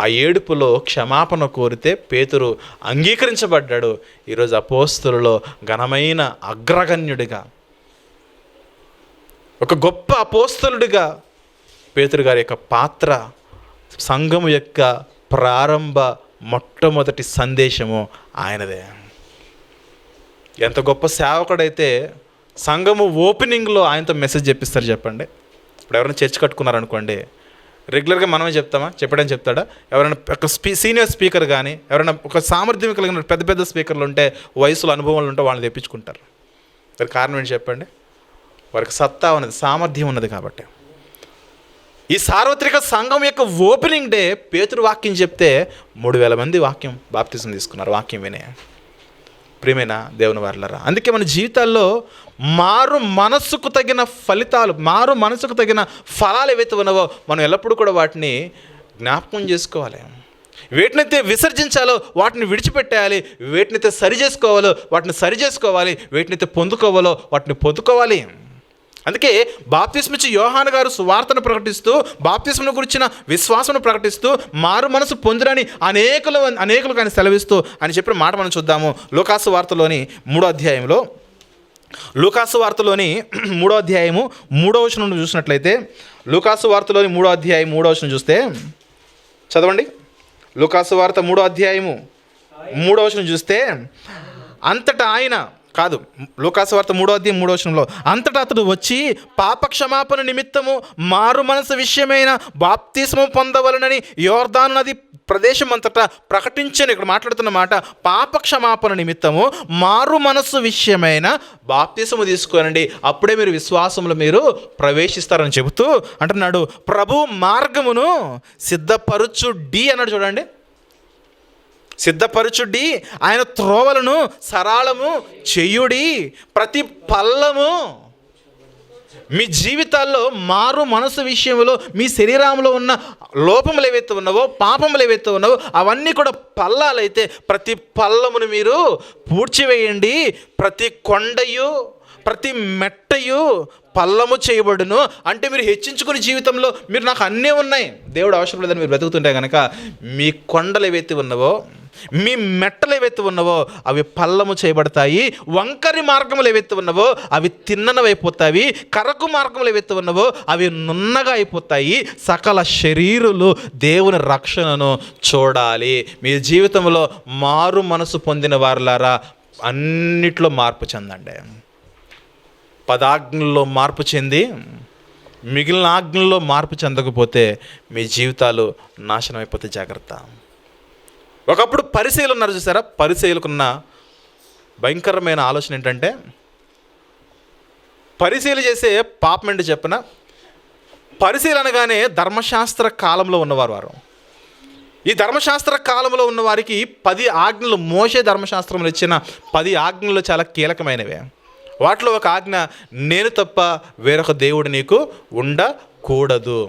ఆ ఏడుపులో క్షమాపణ కోరితే పేతురు అంగీకరించబడ్డాడు. ఈరోజు అపోస్తలులో ఘనమైన అగ్రగణ్యుడిగా, ఒక గొప్ప అపోస్తలుడిగా పేతురు గారి యొక్క పాత్ర సంఘము యొక్క ప్రారంభ మొట్టమొదటి సందేశము ఆయనదే. ఎంత గొప్ప సేవకుడైతే సంఘము ఓపెనింగ్లో ఆయనతో మెసేజ్ చెప్పిస్తారు చెప్పండి. ఇప్పుడు ఎవరైనా చర్చ్ కట్టుకున్నారనుకోండి, రెగ్యులర్గా మనమే చెప్తామా? చెప్పడం చెప్తాడా? ఎవరైనా ఒక సీనియర్ స్పీకర్ కానీ, ఎవరైనా ఒక సామర్థ్యం కలిగిన పెద్ద స్పీకర్లు ఉంటే, వయసులో అనుభవాలు ఉంటే వాళ్ళని తెప్పించుకుంటారు. దానికి కారణం ఏంటి చెప్పండి? వారికి సత్తా ఉన్నది, సామర్థ్యం ఉన్నది కాబట్టి. ఈ సార్వత్రిక సంఘం యొక్క ఓపెనింగ్ డే పేతురు వాక్యం చెప్తే 3000 మంది బాప్తిజం తీసుకున్నారు వాక్యం వినే. ప్రియమైన దేవుని వారలారా, అందుకే మన జీవితాల్లో మారు మనస్సుకు తగిన ఫలితాలు, మారు మనసుకు తగిన ఫలాలు ఏవైతే ఉన్నావో మనం ఎల్లప్పుడూ కూడా వాటిని జ్ఞాపకం చేసుకోవాలి. వేటినైతే విసర్జించాలో వాటిని విడిచిపెట్టేయాలి, వేటినైతే సరి చేసుకోవాలో వేటినైతే పొందుకోవాలో వాటిని పొందుకోవాలి. అందుకే బాప్తిస్మిచ్చి యోహాను గారు సువార్తను ప్రకటిస్తూ, బాప్తిస్మను గురించిన విశ్వాసను ప్రకటిస్తూ, మారు మనసు పొందురని అనేకులు కానీ సెలవిస్తూ అని చెప్పిన మాట మనం చూద్దాము. లూకాసు వార్తలోని 3వ అధ్యాయంలో, లూకాసు వార్తలోని 3వ అధ్యాయము 3వ వచనం చూసినట్లయితే, లూకాసు వార్తలోని 3వ అధ్యాయం 3వ వచనం చూస్తే చదవండి. లూకాసు వార్త 3వ అధ్యాయము 3వ వచనం చూస్తే అంతటా ఆయన కాదు, లూకాసు వార్త 3వ అధ్యాయం 3వ వచనంలో, అంతటా అతడు వచ్చి పాప క్షమాపణ నిమిత్తము మారు మనసు విషయమైన బాప్తిస్మము పొందవలనని యోర్దాను నది ప్రదేశం అంతటా ప్రకటించను. ఇక్కడ మాట్లాడుతున్న మాట పాప క్షమాపణ నిమిత్తము మారు మనస్సు విషయమైన బాప్తిస్మము తీసుకోనండి, అప్పుడే మీరు విశ్వాసంలో మీరు ప్రవేశిస్తారని చెబుతూ అంటున్నాడు. ప్రభు మార్గమును సిద్ధపరచుడి అన్నాడు. చూడండి, సిద్ధపరచుడి, ఆయన త్రోవలను సరళము చేయుడి, ప్రతి పల్లము మీ జీవితాల్లో మారు మనసు విషయంలో మీ శరీరంలో ఉన్న లోపములు ఏవైతే ఉన్నావో, పాపములు ఏవైతే ఉన్నావో అవన్నీ కూడా పల్లాలైతే ప్రతి పల్లమును మీరు పూడ్చివేయండి. ప్రతి కొండయు ప్రతి మెట్టయు పల్లము చేయబడును. అంటే మీరు హెచ్చించుకునే జీవితంలో మీరు నాకు అన్నీ ఉన్నాయి, దేవుడు అవసరం లేదని మీరు బ్రతుకుతుంటే కనుక మీ కొండలు ఏవైతే ఉన్నావో, మీ మెట్టలు ఏవైతే ఉన్నావో అవి పల్లము చేయబడతాయి. వంకరి మార్గములు ఏవైతే ఉన్నావో అవి తిన్ననవైపోతాయి. కరకు మార్గములు ఏవైతే ఉన్నావో అవి నున్నగా అయిపోతాయి. సకల శరీరులు దేవుని రక్షణను చూడాలి. మీ జీవితంలో మారు మనసు పొందిన వారులారా అన్నిట్లో మార్పు చెందండి. 10 ఆజ్ఞల్లో మార్పు చెంది మిగిలిన ఆజ్ఞల్లో మార్పు చెందకపోతే మీ జీవితాలు నాశనం అయిపోతే జాగ్రత్త. ఒకప్పుడు పరిసయ్యులు ఉన్నారు చూసారా, పరిసయ్యులకున్న భయంకరమైన ఆలోచన ఏంటంటే, పరిసయ్యులు చేసే పాపం ఏంటి చెప్పిన, పరిసయ్యులు అనగానే ధర్మశాస్త్ర కాలంలో ఉన్నవారు వారు. ఈ ధర్మశాస్త్ర కాలంలో ఉన్న వారికి 10 ఆజ్ఞలు, మోషే ధర్మశాస్త్రంలో ఇచ్చిన 10 ఆజ్ఞలు చాలా కీలకమైనవే. వాటిలో ఒక ఆజ్ఞ, నేను తప్ప వేరొక దేవుడు నీకు ఉండకూడదు.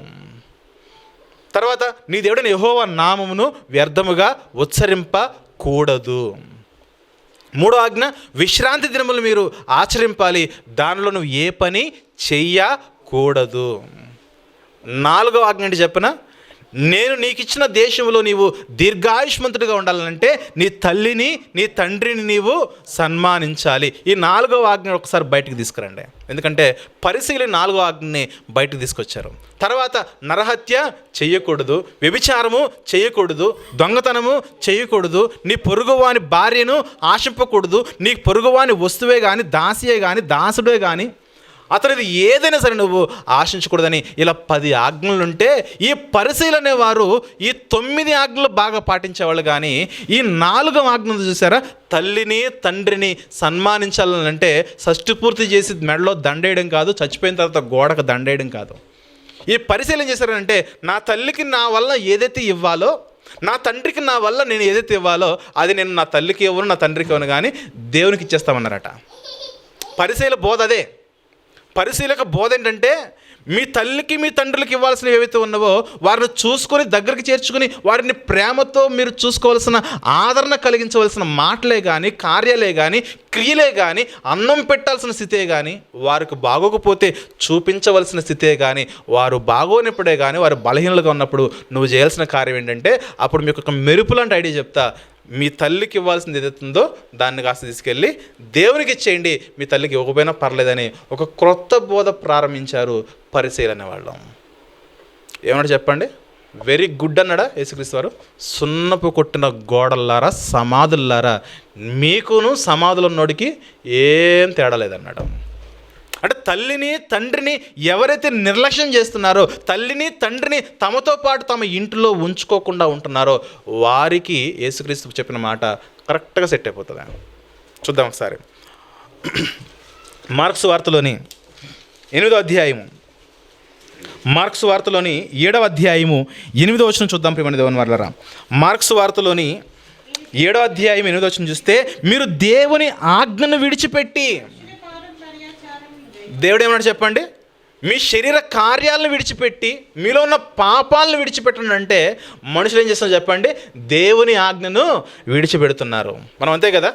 తర్వాత నీ దేవుడైన యెహోవా నామమును వ్యర్థముగా ఉచ్చరింపకూడదు. 3వ ఆజ్ఞ, విశ్రాంతి దినములు మీరు ఆచరింపాలి, దానిలో నువ్వు ఏ పని చెయ్యకూడదు. 4వ ఆజ్ఞ అంటే చెప్పిన, నేను నీకు ఇచ్చిన దేశంలో నీవు దీర్ఘాయుష్మంతుడిగా ఉండాలంటే నీ తల్లిని నీ తండ్రిని నీవు సన్మానించాలి. ఈ 4వ ఆజ్ఞ ఒకసారి బయటికి తీసుకురండి, ఎందుకంటే పరిశీలి 4వ ఆజ్ఞని బయటకు తీసుకొచ్చారు. తర్వాత నరహత్య చేయకూడదు, వ్యభిచారము చేయకూడదు, దొంగతనము చేయకూడదు, నీ పొరుగువాని భార్యను ఆశింపకూడదు, నీ పొరుగువాని వస్తువే కానీ, దాసియే కానీ, దాసుడే కానీ, అతనిది ఏదైనా సరే నువ్వు ఆశించకూడదని ఇలా 10 ఆజ్ఞలుంటే, ఈ పరిశీలన అనేవారు ఈ 9 ఆజ్ఞలు బాగా పాటించేవాళ్ళు. కానీ ఈ 4వ ఆజ్ఞను చూసారా, తల్లిని తండ్రిని సన్మానించాలంటే షష్ఠి పూర్తి చేసి మెడలో దండేయడం కాదు, చచ్చిపోయిన తర్వాత గోడకు దండేయడం కాదు. ఈ పరిశీలన చేశారంటే, నా తల్లికి నా వల్ల ఏదైతే ఇవ్వాలో, నా తండ్రికి నా వల్ల నేను ఏదైతే ఇవ్వాలో అది నేను నా తల్లికి ఇవ్వను, నా తండ్రికి ఇవ్వను, కానీ దేవునికి ఇచ్చేస్తామన్నారట. పరిశీలన బోధ అదే. పరిశీలక బోధ ఏంటంటే, మీ తల్లికి మీ తండ్రులకి ఇవ్వాల్సినవి ఏవైతే ఉన్నావో వారిని చూసుకొని దగ్గరికి చేర్చుకుని వారిని ప్రేమతో మీరు చూసుకోవాల్సిన, ఆదరణ కలిగించవలసిన మాటలే కానీ, కార్యాలే కానీ, క్రియలే కానీ, అన్నం పెట్టాల్సిన స్థితే కానీ, వారికి బాగోకపోతే చూపించవలసిన స్థితే కానీ, వారు బాగోనప్పుడే కానీ, వారు బలహీనలుగా ఉన్నప్పుడు నువ్వు చేయాల్సిన కార్యం ఏంటంటే, అప్పుడు మీకు ఒక మెరుపు లాంటి ఐడియా చెప్తా. మీ తల్లికి ఇవ్వాల్సింది ఏదైతుందో దాన్ని కాస్త తీసుకెళ్ళి దేవునికి ఇచ్చేయండి, మీ తల్లికి ఇవ్వకపోయినా పర్లేదని ఒక క్రొత్త బోధ ప్రారంభించారు పరిసయ్యులు అనేవాళ్ళం. ఏమన్నా చెప్పండి, వెరీ గుడ్ అన్నాడా యేసుక్రీస్తు వారు. సున్నపు కొట్టిన గోడల్లారా, సమాధుల్లారా, మీకును సమాధులున్నోడికి ఏం తేడా లేదన్నాడు. అంటే తల్లిని తండ్రిని ఎవరైతే నిర్లక్ష్యం చేస్తున్నారో, తల్లిని తండ్రిని తమతో పాటు తమ ఇంటిలో ఉంచుకోకుండా ఉంటున్నారో వారికి యేసుక్రీస్తు చెప్పిన మాట కరెక్ట్గా సెట్ అయిపోతుంది. చూద్దాం ఒకసారి. మార్క్స్ వార్తలోని 8వ అధ్యాయము, మార్క్స్ వార్తలోని 7వ అధ్యాయము 8వ వచనం చూద్దాం ప్రియమైన దేవుని వారలారా. మార్క్స్ వార్తలోని 7వ అధ్యాయం 8వ వచనం చూస్తే, మీరు దేవుని ఆజ్ఞను విడిచిపెట్టి, దేవుడు ఏమన్నాడు చెప్పండి, మీ శరీర కార్యాలను విడిచిపెట్టి మీలో ఉన్న పాపాలను విడిచిపెట్టండి అంటే మనుషులు ఏం చేస్తున్నారు చెప్పండి, దేవుని ఆజ్ఞను విడిచిపెడుతున్నారు. మనం అంతే కదా,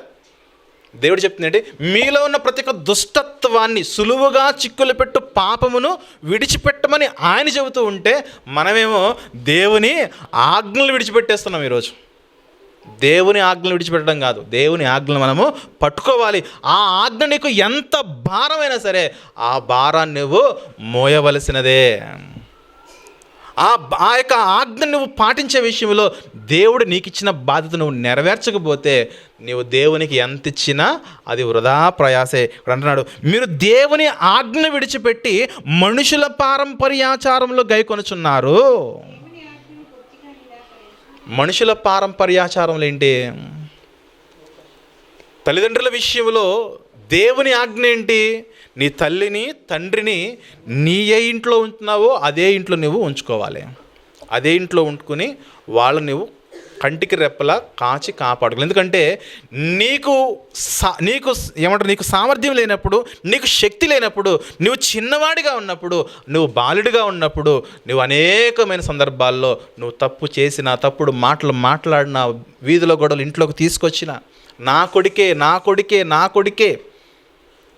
దేవుడు చెప్తుందండి, మీలో ఉన్న ప్రతి ఒక్క దుష్టత్వాన్ని, సులువుగా చిక్కులు పెట్టు పాపమును విడిచిపెట్టమని ఆయన చెబుతూ ఉంటే మనమేమో దేవుని ఆజ్ఞలు విడిచిపెట్టేస్తున్నాం ఈరోజు. దేవుని ఆజ్ఞలు విడిచిపెట్టడం కాదు, దేవుని ఆజ్ఞలు మనము పట్టుకోవాలి. ఆ ఆజ్ఞ నీకు ఎంత భారమైనా సరే ఆ భారాన్ని నువ్వు మోయవలసినదే. ఆ యొక్క ఆజ్ఞ నువ్వు పాటించే విషయంలో దేవుడు నీకు ఇచ్చిన బాధ్యత నువ్వు నెరవేర్చకపోతే నీవు దేవునికి ఎంత ఇచ్చినా అది వృధా ప్రయాసే. ఇప్పుడు అంటున్నాడు, మీరు దేవుని ఆజ్ఞ విడిచిపెట్టి మనుషుల పారంపర్యాచారంలో గైకొనుచున్నారు. మనుషుల పారంపర్యాచారంలో ఏంటి? తల్లిదండ్రుల విషయంలో దేవుని ఆజ్ఞ ఏంటి? నీ తల్లిని తండ్రిని నీ ఏ ఇంట్లో ఉంటున్నావో అదే ఇంట్లో నువ్వు ఉంచుకోవాలి. అదే ఇంట్లో ఉంటుకుని వాళ్ళు నువ్వు కంటికి రెప్పలా కాచి కాపాడుకోవాలి. ఎందుకంటే నీకు ఏమంటారు, నీకు సామర్థ్యం లేనప్పుడు, నీకు శక్తి లేనప్పుడు, నువ్వు చిన్నవాడిగా ఉన్నప్పుడు, నువ్వు బాలుడిగా ఉన్నప్పుడు, నువ్వు అనేకమైన సందర్భాల్లో నువ్వు తప్పు చేసిన, తప్పుడు మాటలు మాట్లాడిన, వీధిలో గొడవలు ఇంట్లోకి తీసుకొచ్చిన, నా కొడుకే నా కొడుకే నా కొడుకే,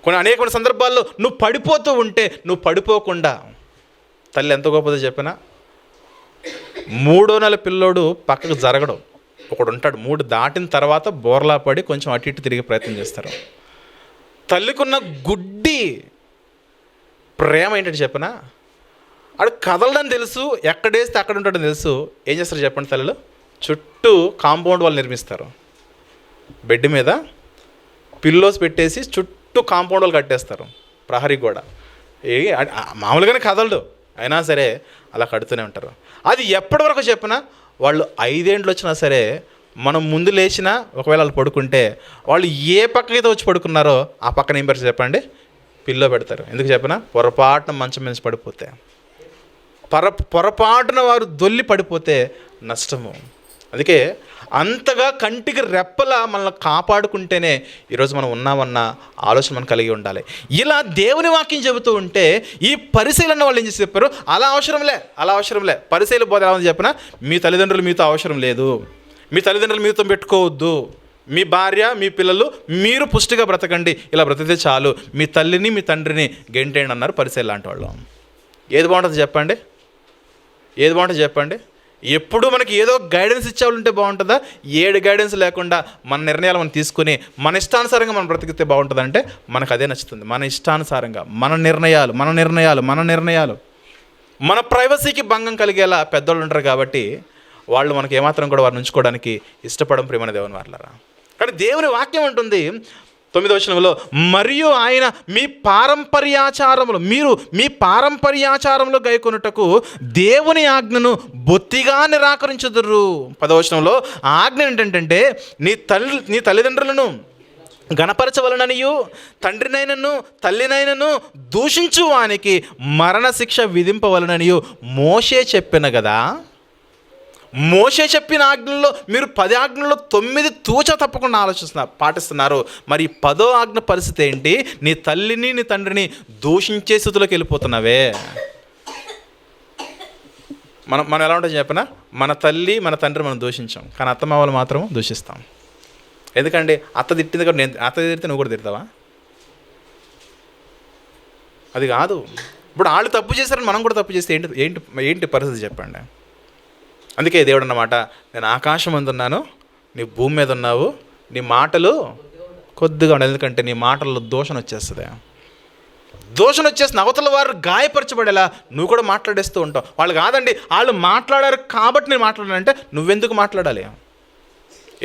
అనేకమైన సందర్భాల్లో నువ్వు పడిపోతూ ఉంటే నువ్వు పడిపోకుండా తల్లి ఎంత గొప్పదో చెప్పినా, 3వ నెల పిల్లోడు పక్కకు జరగడం ఒకడు ఉంటాడు. 3 దాటిన తర్వాత బోర్లా పడి కొంచెం అటు ఇటు తిరిగే ప్రయత్నం చేస్తారు. తల్లికున్న గుడ్డి ప్రేమ ఏంటంటే చెప్పినా, ఆడు కదలడం తెలుసు, ఎక్కడేస్తే అక్కడ ఉంటాడని తెలుసు. ఏం చేస్తారు చెప్పండి? తల్లిలో చుట్టూ కాంపౌండ్ వాళ్ళు నిర్మిస్తారు. బెడ్ మీద పిల్లోస్ పెట్టేసి చుట్టూ కాంపౌండ్ వాళ్ళు కట్టేస్తారు, ప్రహరీ కూడా. మామూలుగానే కదలడు, అయినా సరే అలా కడుతూనే ఉంటారు. అది ఎప్పటి వరకు చెప్పినా, వాళ్ళు 5 ఏండ్లు వచ్చినా సరే, మనం ముందు లేచినా ఒకవేళ వాళ్ళు పడుకుంటే వాళ్ళు ఏ పక్కకైతే వచ్చి పడుకున్నారో ఆ పక్కన ఏం పెడతారు చెప్పండి? పిల్లో పెడతారు. ఎందుకు చెప్పినా, పొరపాటున మంచం మీద పడిపోతే, పొరపాటున వారు దొల్లి పడిపోతే నష్టము. అందుకే అంతగా కంటికి రెప్పలా మనల్ని కాపాడుకుంటేనే ఈరోజు మనం ఉన్నామన్న ఆలోచన మనం కలిగి ఉండాలి. ఇలా దేవుని వాక్యం చెబుతూ ఉంటే ఈ పరిశీలన వాళ్ళు ఏం చేసి చెప్పారు? అలా అవసరంలే. పరిశీలన బోధ ఎలా ఉంది చెప్పినా, మీ తల్లిదండ్రులు మీతో అవసరం లేదు, మీ తల్లిదండ్రులు మీతో పెట్టుకోవద్దు, మీ భార్య మీ పిల్లలు మీరు పుష్టిగా బ్రతకండి, ఇలా బ్రతికితే చాలు, మీ తల్లిని మీ తండ్రిని గెంటేయండి అన్నారు పరిశీలన లాంటి వాళ్ళు. ఏది బాగుంటుంది చెప్పండి? ఎప్పుడు మనకి ఏదో గైడెన్స్ ఇచ్చేవాళ్ళు ఉంటే బాగుంటుందా? 7 గైడెన్స్ లేకుండా మన నిర్ణయాలు మనం తీసుకుని మన ఇష్టానుసారంగా మనం బ్రతికితే బాగుంటుందంటే మనకు అదే నచ్చుతుంది. మన ఇష్టానుసారంగా మన నిర్ణయాలు మన ప్రైవసీకి భంగం కలిగేలా పెద్దోళ్ళు ఉంటారు. కాబట్టి వాళ్ళు మనకి ఏమాత్రం కూడా వారిని ఉంచుకోవడానికి ఇష్టపడం ప్రియమైన దేవుని వారలారా. కానీ దేవుని వాక్యం ఉంటుంది 9వ వచనంలో, మరియు ఆయన మీరు మీ పారంపర్యాచారంలో గైకొనుటకు దేవుని ఆజ్ఞను బొత్తిగా నిరాకరించుదురు. 10వ వచనంలో ఆజ్ఞ ఏంటంటే, నీ తల్లిదండ్రులను గణపరచవలననియు తండ్రినైనను తల్లినైనను దూషించు వానికి మరణశిక్ష విధింపవలననియు మోషే చెప్పిన కదా. మోషే చెప్పిన ఆజ్ఞల్లో మీరు 10 ఆజ్ఞల్లో 9 తూచ తప్పకుండా పాటిస్తున్నారు. మరి 10వ ఆజ్ఞ పరిస్థితి ఏంటి? నీ తల్లిని నీ తండ్రిని దూషించే స్థితిలోకి వెళ్ళిపోతున్నావే. మనం ఎలా ఉంటుంది చెప్పినా, మన తల్లి మన తండ్రి మనం దూషించాం, కానీ అత్తమామలు మాత్రం దూషిస్తాం. ఎందుకంటే అత్త తిట్టింది కాబట్టి అత్త తిడితే నువ్వు కూడా తిడతావా? అది కాదు. ఇప్పుడు వాళ్ళు తప్పు చేశారని మనం కూడా తప్పు చేస్తే ఏంటి పరిస్థితి చెప్పండి? అందుకే దేవుడు అన్నమాట, నేను ఆకాశం మీద ఉన్నాను, నీ భూమి మీద ఉన్నావు, నీ మాటలు కొద్దిగా ఉండాలి. ఎందుకంటే నీ మాటల్లో దోషణ వచ్చేస్తుంది. అవతల వారు గాయపరచబడేలా నువ్వు కూడా మాట్లాడేస్తూ ఉంటావు. వాళ్ళు కాదండి, వాళ్ళు మాట్లాడారు కాబట్టి నేను మాట్లాడానంటే నువ్వెందుకు మాట్లాడాలి?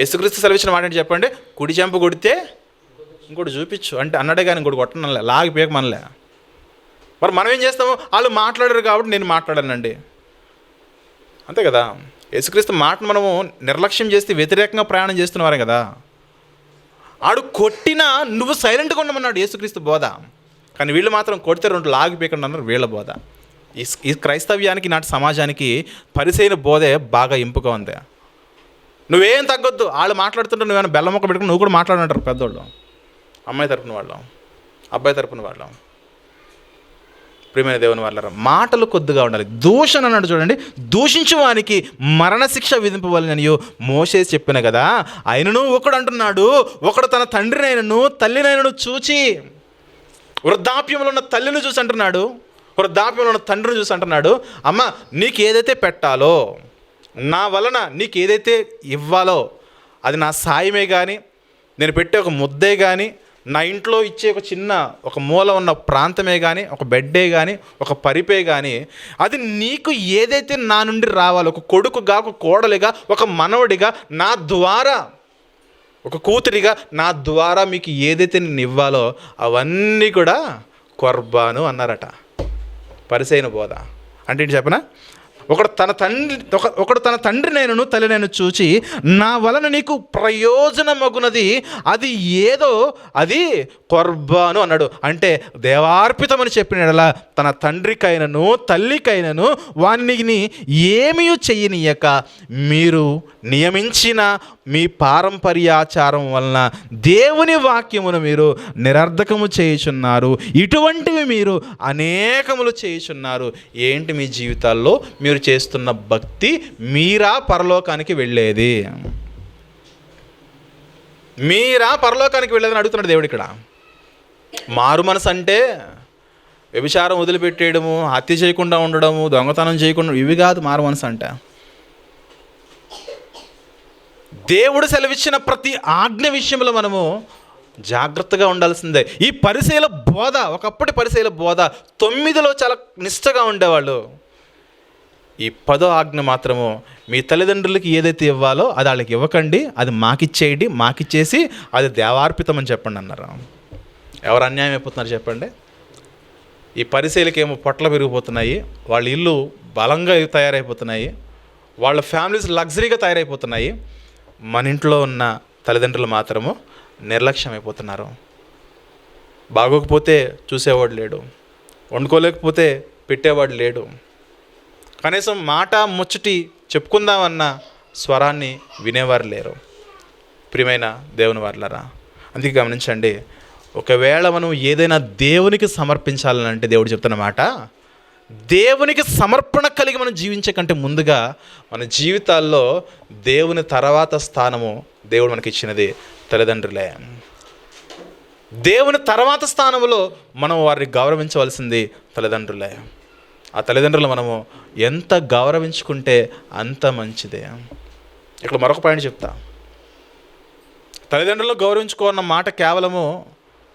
యేసుక్రీస్తు సెలవిచ్చిన మాట ఏంటి చెప్పండి? కుడి చెంప కొడితే ఇంకోటి చూపించు అంటే అన్నాడే కానీ ఇంకోటి కొట్టనలే, లాగి పీక మనలే. మరి మనం ఏం చేస్తాము? వాళ్ళు మాట్లాడారు కాబట్టి నేను మాట్లాడానండి, అంతే కదా. యేసుక్రీస్తు మాటను మనము నిర్లక్ష్యం చేస్తే వ్యతిరేకంగా ప్రయాణం చేస్తున్నవారే కదా. ఆడు కొట్టినా నువ్వు సైలెంట్గా ఉండమన్నాడు యేసుక్రీస్తు బోధ. కానీ వీళ్ళు మాత్రం కొడితే 2 లాగి పీకండి అన్నారు వీళ్ళ బోధ. ఈ క్రైస్తవ్యానికి నాటి సమాజానికి పరిసైన బోధే బాగా ఇంపుగా ఉంది. నువ్వేం తగ్గొద్దు, వాళ్ళు మాట్లాడుతుంటే నువ్వేమైనా బెల్ల మొక్క పెట్టుకుని నువ్వు కూడా మాట్లాడంటారు పెద్దోళ్ళు, అమ్మాయి తరపున వాళ్ళు, అబ్బాయి తరపున వాళ్ళు. ప్రియమైన దేవుని వాళ్ళ మాటలు కొద్దిగా ఉండాలి. దూషణ అన్నాడు చూడండి, దూషించు వానికి మరణశిక్ష విధింపవలననియో మోషే చెప్పిన కదా. ఆయనను ఒకడు అంటున్నాడు, ఒకడు తన తండ్రినైనను తల్లినైనను చూచి, వృద్ధాప్యంలో ఉన్న తల్లిని చూసి అంటున్నాడు, వృద్ధాప్యంలో ఉన్న తండ్రిని చూసి అంటున్నాడు, అమ్మ నీకు ఏదైతే పెట్టాలో, నా వలన నీకు ఏదైతే ఇవ్వాలో అది నా సాయమే కానీ, నేను పెట్టే ఒక ముద్దే కానీ, నా ఇంట్లో ఇచ్చే ఒక మూల ఉన్న ప్రాంతమే కానీ, ఒక బెడ్డే కానీ, ఒక పరిపే కానీ, అది నీకు ఏదైతే నా నుండి రావాలో, ఒక కొడుకుగా, ఒక కోడలిగా, ఒక మనవడిగా, నా ద్వారా, ఒక కూతురిగా నా ద్వారా మీకు ఏదైతే నేను ఇవ్వాలో అవన్నీ కూడా కొర్బాను అన్నారట. పరిసైన బోధ అంటే ఏంటి చెప్పనా? ఒకడు తన తండ్రి నేను తల్లి నేను చూచి నా వలన నీకు ప్రయోజనమగునది అది ఏదో అది కొర్బాను అన్నాడు. అంటే దేవార్పితమని చెప్పినలా తన తండ్రికైనను తల్లికైనను వానిని ఏమీ చెయ్యనీయక మీరు నియమించిన మీ పారంపర్యాచారం వలన దేవుని వాక్యమును మీరు నిరర్ధకము చేయుచున్నారు. ఇటువంటివి మీరు అనేకములు చేయుచున్నారు. ఏంటి మీ జీవితాల్లో మీరు చేస్తున్న భక్తి? మీరా పరలోకానికి వెళ్ళేది? మీరా పరలోకానికి వెళ్ళేదని అడుగుతున్నాడు దేవుడు ఇక్కడ. మారు మనసు అంటే వ్యభిచారం వదిలిపెట్టేయడము, హత్య చేయకుండా ఉండడము, దొంగతనం చేయకుండా, ఇవి కాదు మారు మనసు అంటే. దేవుడు సెలవిచ్చిన ప్రతి ఆజ్ఞ విషయంలో మనము జాగ్రత్తగా ఉండాల్సిందే. ఈ పరిసయ్యుల బోధ, ఒకప్పటి పరిసయ్యుల బోధ 9లో చాలా నిష్ఠగా ఉండేవాళ్ళు. ఈ 10వ ఆజ్ఞ మాత్రము మీ తల్లిదండ్రులకి ఏదైతే ఇవ్వాలో అది వాళ్ళకి ఇవ్వకండి, అది మాకిచ్చేయండి, మాకిచ్చేసి అది దేవార్పితం అని చెప్పండి అన్నారు. ఎవరు అన్యాయం అయిపోతున్నారు చెప్పండి? ఈ పరిసయ్యులకి ఏమో పొట్ల పెరిగిపోతున్నాయి, వాళ్ళ ఇల్లు బలంగా తయారైపోతున్నాయి, వాళ్ళ ఫ్యామిలీస్ లగ్జరీగా తయారైపోతున్నాయి. మన ఇంట్లో ఉన్న తల్లిదండ్రులు మాత్రము నిర్లక్ష్యం అయిపోతున్నారు. బాగోకపోతే చూసేవాడు లేడు, వండుకోలేకపోతే పెట్టేవాడు లేడు, కనీసం మాట ముచ్చటి చెప్పుకుందామన్న స్వరాన్ని వినేవారు లేరు. ప్రియమైన దేవుని వారలారా, అందుకే గమనించండి, ఒకవేళ మనం ఏదైనా దేవునికి సమర్పించాలనంటే దేవుడు చెప్తున్న మాట, దేవునికి సమర్పణ కలిగి మనం జీవించే కంటే ముందుగా మన జీవితాల్లో దేవుని తర్వాత స్థానము దేవుడు మనకి ఇచ్చినది తల్లిదండ్రులే. దేవుని తర్వాత స్థానంలో మనం వారిని గౌరవించవలసింది తల్లిదండ్రులే. ఆ తల్లిదండ్రులు మనము ఎంత గౌరవించుకుంటే అంత మంచిదే. ఇక్కడ మరొక పాయింట్ చెప్తా. తల్లిదండ్రులను గౌరవించుకోవాలన్న మాట కేవలము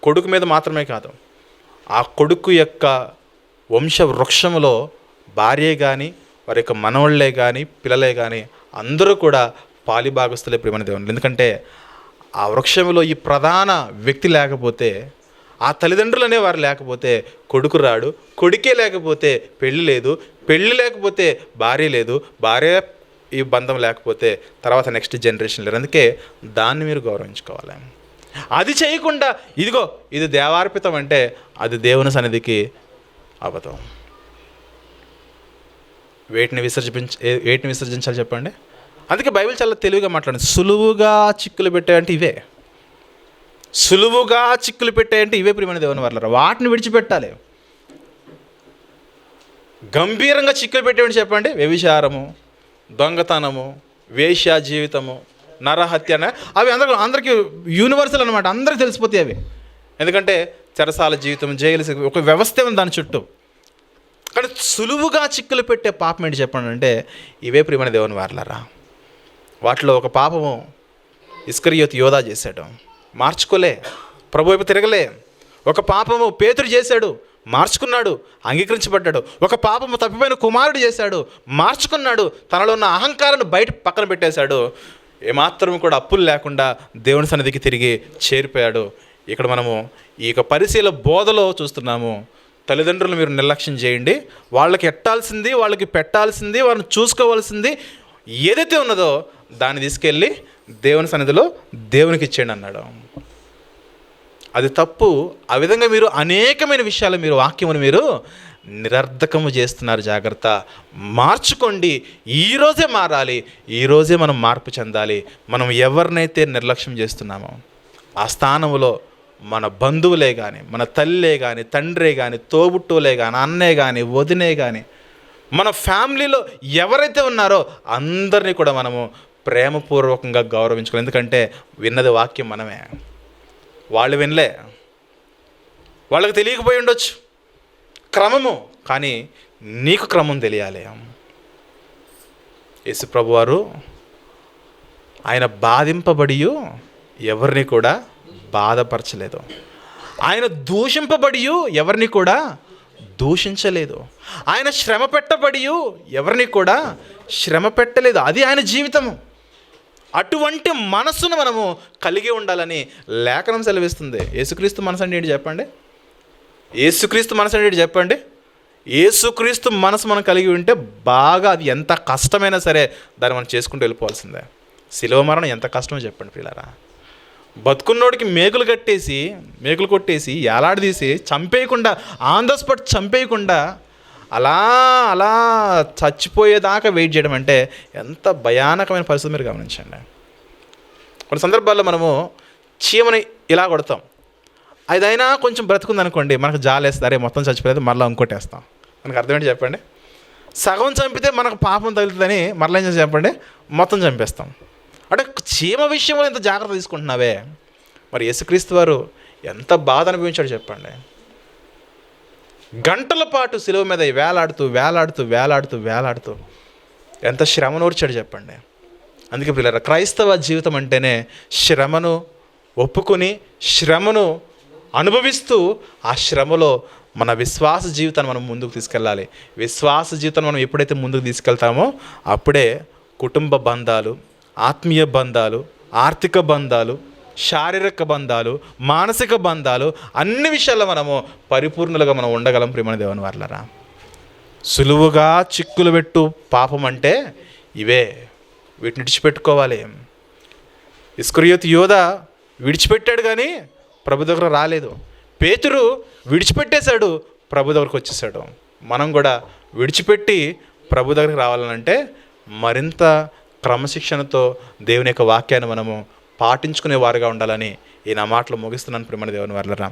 కొడుకు మీద మాత్రమే కాదు, ఆ కొడుకు యొక్క వంశ వృక్షములో భార్యే కానీ, వారి యొక్క మనవళ్ళే కానీ, పిల్లలే కానీ అందరూ కూడా పాలిభాగస్తులే ప్రియమైన దేవుని. ఎందుకంటే ఆ వృక్షములో ఈ ప్రధాన వ్యక్తి లేకపోతే, ఆ తల్లిదండ్రులు అనేవారు లేకపోతే కొడుకు రాడు, కొడుకే లేకపోతే పెళ్ళి లేదు, పెళ్ళి లేకపోతే భార్య లేదు, భార్య ఈ బంధం లేకపోతే తర్వాత నెక్స్ట్ జనరేషన్ లేరు. అందుకే దాన్ని మీరు గౌరవించుకోవాలి. అది చేయకుండా ఇదిగో ఇది దేవార్పితం అంటే అది దేవుని సన్నిధికి అబద్ధం. వేటిని విసర్జించాలి చెప్పండి? అందుకే బైబిల్ చాలా తెలివిగా మాట్లాడింది. సులువుగా చిక్కులు పెట్టాయంటే ఇవే, సులువుగా చిక్కులు పెట్టాయంటే ఇవే ప్రియమైన దేవుని వారలారా. వాటిని విడిచిపెట్టాలి. గంభీరంగా చిక్కులు పెట్టేవంటి చెప్పండి? వ్యభిచారము, దొంగతనము, వేశ్య జీవితము, నరహత్య, అవి అందరికీ యూనివర్సల్ అనమాట, అందరికీ తెలిసిపోతాయి అవి. ఎందుకంటే చెరసాల జీవితం, జైలు, ఒక వ్యవస్థ ఉంది దాని చుట్టూ. కానీ సులువుగా చిక్కులు పెట్టే పాపం ఏంటి చెప్పండి అంటే ఇవే ప్రియమైన దేవుని వారలారా. వాటిలో ఒక పాపము ఇస్కరియోతు యోధా చేశాడు, మార్చుకోలే, ప్రభు వైపు తిరగలే. ఒక పాపము పేతురు చేశాడు, మార్చుకున్నాడు, అంగీకరించబడ్డాడు. ఒక పాపము తప్పిపోయిన కుమారుడు చేశాడు, మార్చుకున్నాడు, తనలో ఉన్న అహంకారాన్ని పక్కన పెట్టేశాడు. ఏమాత్రం కూడా అప్పులు లేకుండా దేవుని సన్నిధికి తిరిగి చేరిపోయాడు. ఇక్కడ మనము ఈ యొక్క పరిశీల బోధలో చూస్తున్నాము. తల్లిదండ్రులు మీరు నిర్లక్ష్యం చేయండి, వాళ్ళకి ఎట్టాల్సింది, వాళ్ళకి పెట్టాల్సింది, వాళ్ళని చూసుకోవాల్సింది ఏదైతే ఉన్నదో దాన్ని తీసుకెళ్ళి దేవుని సన్నిధిలో దేవునికి ఇచ్చేయండి అన్నాడు. అది తప్పు. ఆ విధంగా మీరు అనేకమైన విషయాలు మీరు వాక్యమును మీరు నిరర్ధకము చేస్తున్నారు. జాగ్రత్త, మార్చుకోండి. ఈరోజే మారాలి, ఈరోజే మనం మార్పు చెందాలి. మనం ఎవరినైతే నిర్లక్ష్యం చేస్తున్నామో ఆ స్థానంలో మన బంధువులే కానీ, మన తల్లే కానీ, తండ్రే కానీ, తోబుట్టువులే కానీ, అన్నే కానీ, వదినే కానీ, మన ఫ్యామిలీలో ఎవరైతే ఉన్నారో అందరినీ కూడా మనము ప్రేమపూర్వకంగా గౌరవించుకోవాలి. ఎందుకంటే విన్నది వాక్యం మనమే, వాళ్ళు వినలే, వాళ్ళకి తెలియకపోయి ఉండొచ్చు క్రమము, కానీ నీకు క్రమం తెలియాలి. యేసు ప్రభువారు ఆయన బాధింపబడి ఎవరిని కూడా బాధపరచలేదు. ఆయన దూషింపబడి ఎవరిని కూడా దూషించలేదు. ఆయన శ్రమ పెట్టబడి ఎవరిని కూడా శ్రమ పెట్టలేదు. అది ఆయన జీవితము. అటువంటి మనసును మనము కలిగి ఉండాలని లేఖనం సెలవిస్తుంది. యేసుక్రీస్తు మనసు అంటే ఏంటి చెప్పండి? యేసుక్రీస్తు మనసు అంటే ఏంటి చెప్పండి? యేసుక్రీస్తు మనసు మనం కలిగి ఉంటే బాగా, అది ఎంత కష్టమైనా సరే దాన్ని మనం చేసుకుంటూ వెళ్ళిపోవాల్సిందే. శిలువ మరణం ఎంత కష్టమో చెప్పండి ప్రియులారా. బతుకున్నోడికి మేకులు కొట్టేసి ఏలాడదీసి చంపేయకుండా, ఆన్ ద స్పాట్ చంపేయకుండా అలా అలా చచ్చిపోయేదాకా వెయిట్ చేయడం అంటే ఎంత భయానకమైన పరిస్థితి మీరు గమనించండి. కొన్ని సందర్భాల్లో మనము చీమని ఇలా కొడతాం, అదైనా కొంచెం బ్రతుకుందనుకోండి, మనకు జాలేస్తుంది, అరే మొత్తం చచ్చిపోలేదు, మరలా ఇంకోటేస్తాం. మనకు అర్థమేంటి చెప్పండి? సగం చంపితే మనకు పాపం తగులుతుందని మరలా ఏం చేసి చెప్పండి, మొత్తం చంపేస్తాం. అంటే చీమ విషయంలో ఎంత జాగ్రత్త తీసుకుంటున్నావే, మరి యేసుక్రీస్తు వారు ఎంత బాధ అనుభవించాడు చెప్పండి. గంటల పాటు శిలువ మీద వేలాడుతూ ఎంత శ్రమ నూర్చాడు చెప్పండి. అందుకే పిల్లరా, క్రైస్తవ జీవితం అంటేనే శ్రమను ఒప్పుకొని, శ్రమను అనుభవిస్తూ, ఆ శ్రమలో మన విశ్వాస జీవితాన్ని మనం ముందుకు తీసుకెళ్ళాలి. విశ్వాస జీవితాన్ని మనం ఎప్పుడైతే ముందుకు తీసుకెళ్తామో అప్పుడే కుటుంబ బంధాలు, ఆత్మీయ బంధాలు, ఆర్థిక బంధాలు, శారీరక బంధాలు, మానసిక బంధాలు, అన్ని విషయాల్లో మనము పరిపూర్ణులుగా మనం ఉండగలం. ప్రియమైన దేవుని వారలారా, సులువుగా చిక్కులు పెట్టు పాపం అంటే ఇవే. వీటిని విడిచిపెట్టుకోవాలి. ఇస్కరియోతు యోధ విడిచిపెట్టాడు కానీ ప్రభు దగ్గర రాలేదు. పేతురు విడిచిపెట్టేశాడు, ప్రభు దగ్గరకు వచ్చేసాడు. మనం కూడా విడిచిపెట్టి ప్రభు దగ్గరికి రావాలంటే మరింత క్రమశిక్షణతో దేవుని యొక్క వాక్యాన్ని మనము పాటించుకునే వారుగా ఉండాలని ఈ నా మాటలు ముగిస్తున్నాను. ప్రియమైన దేవుని వారలారా.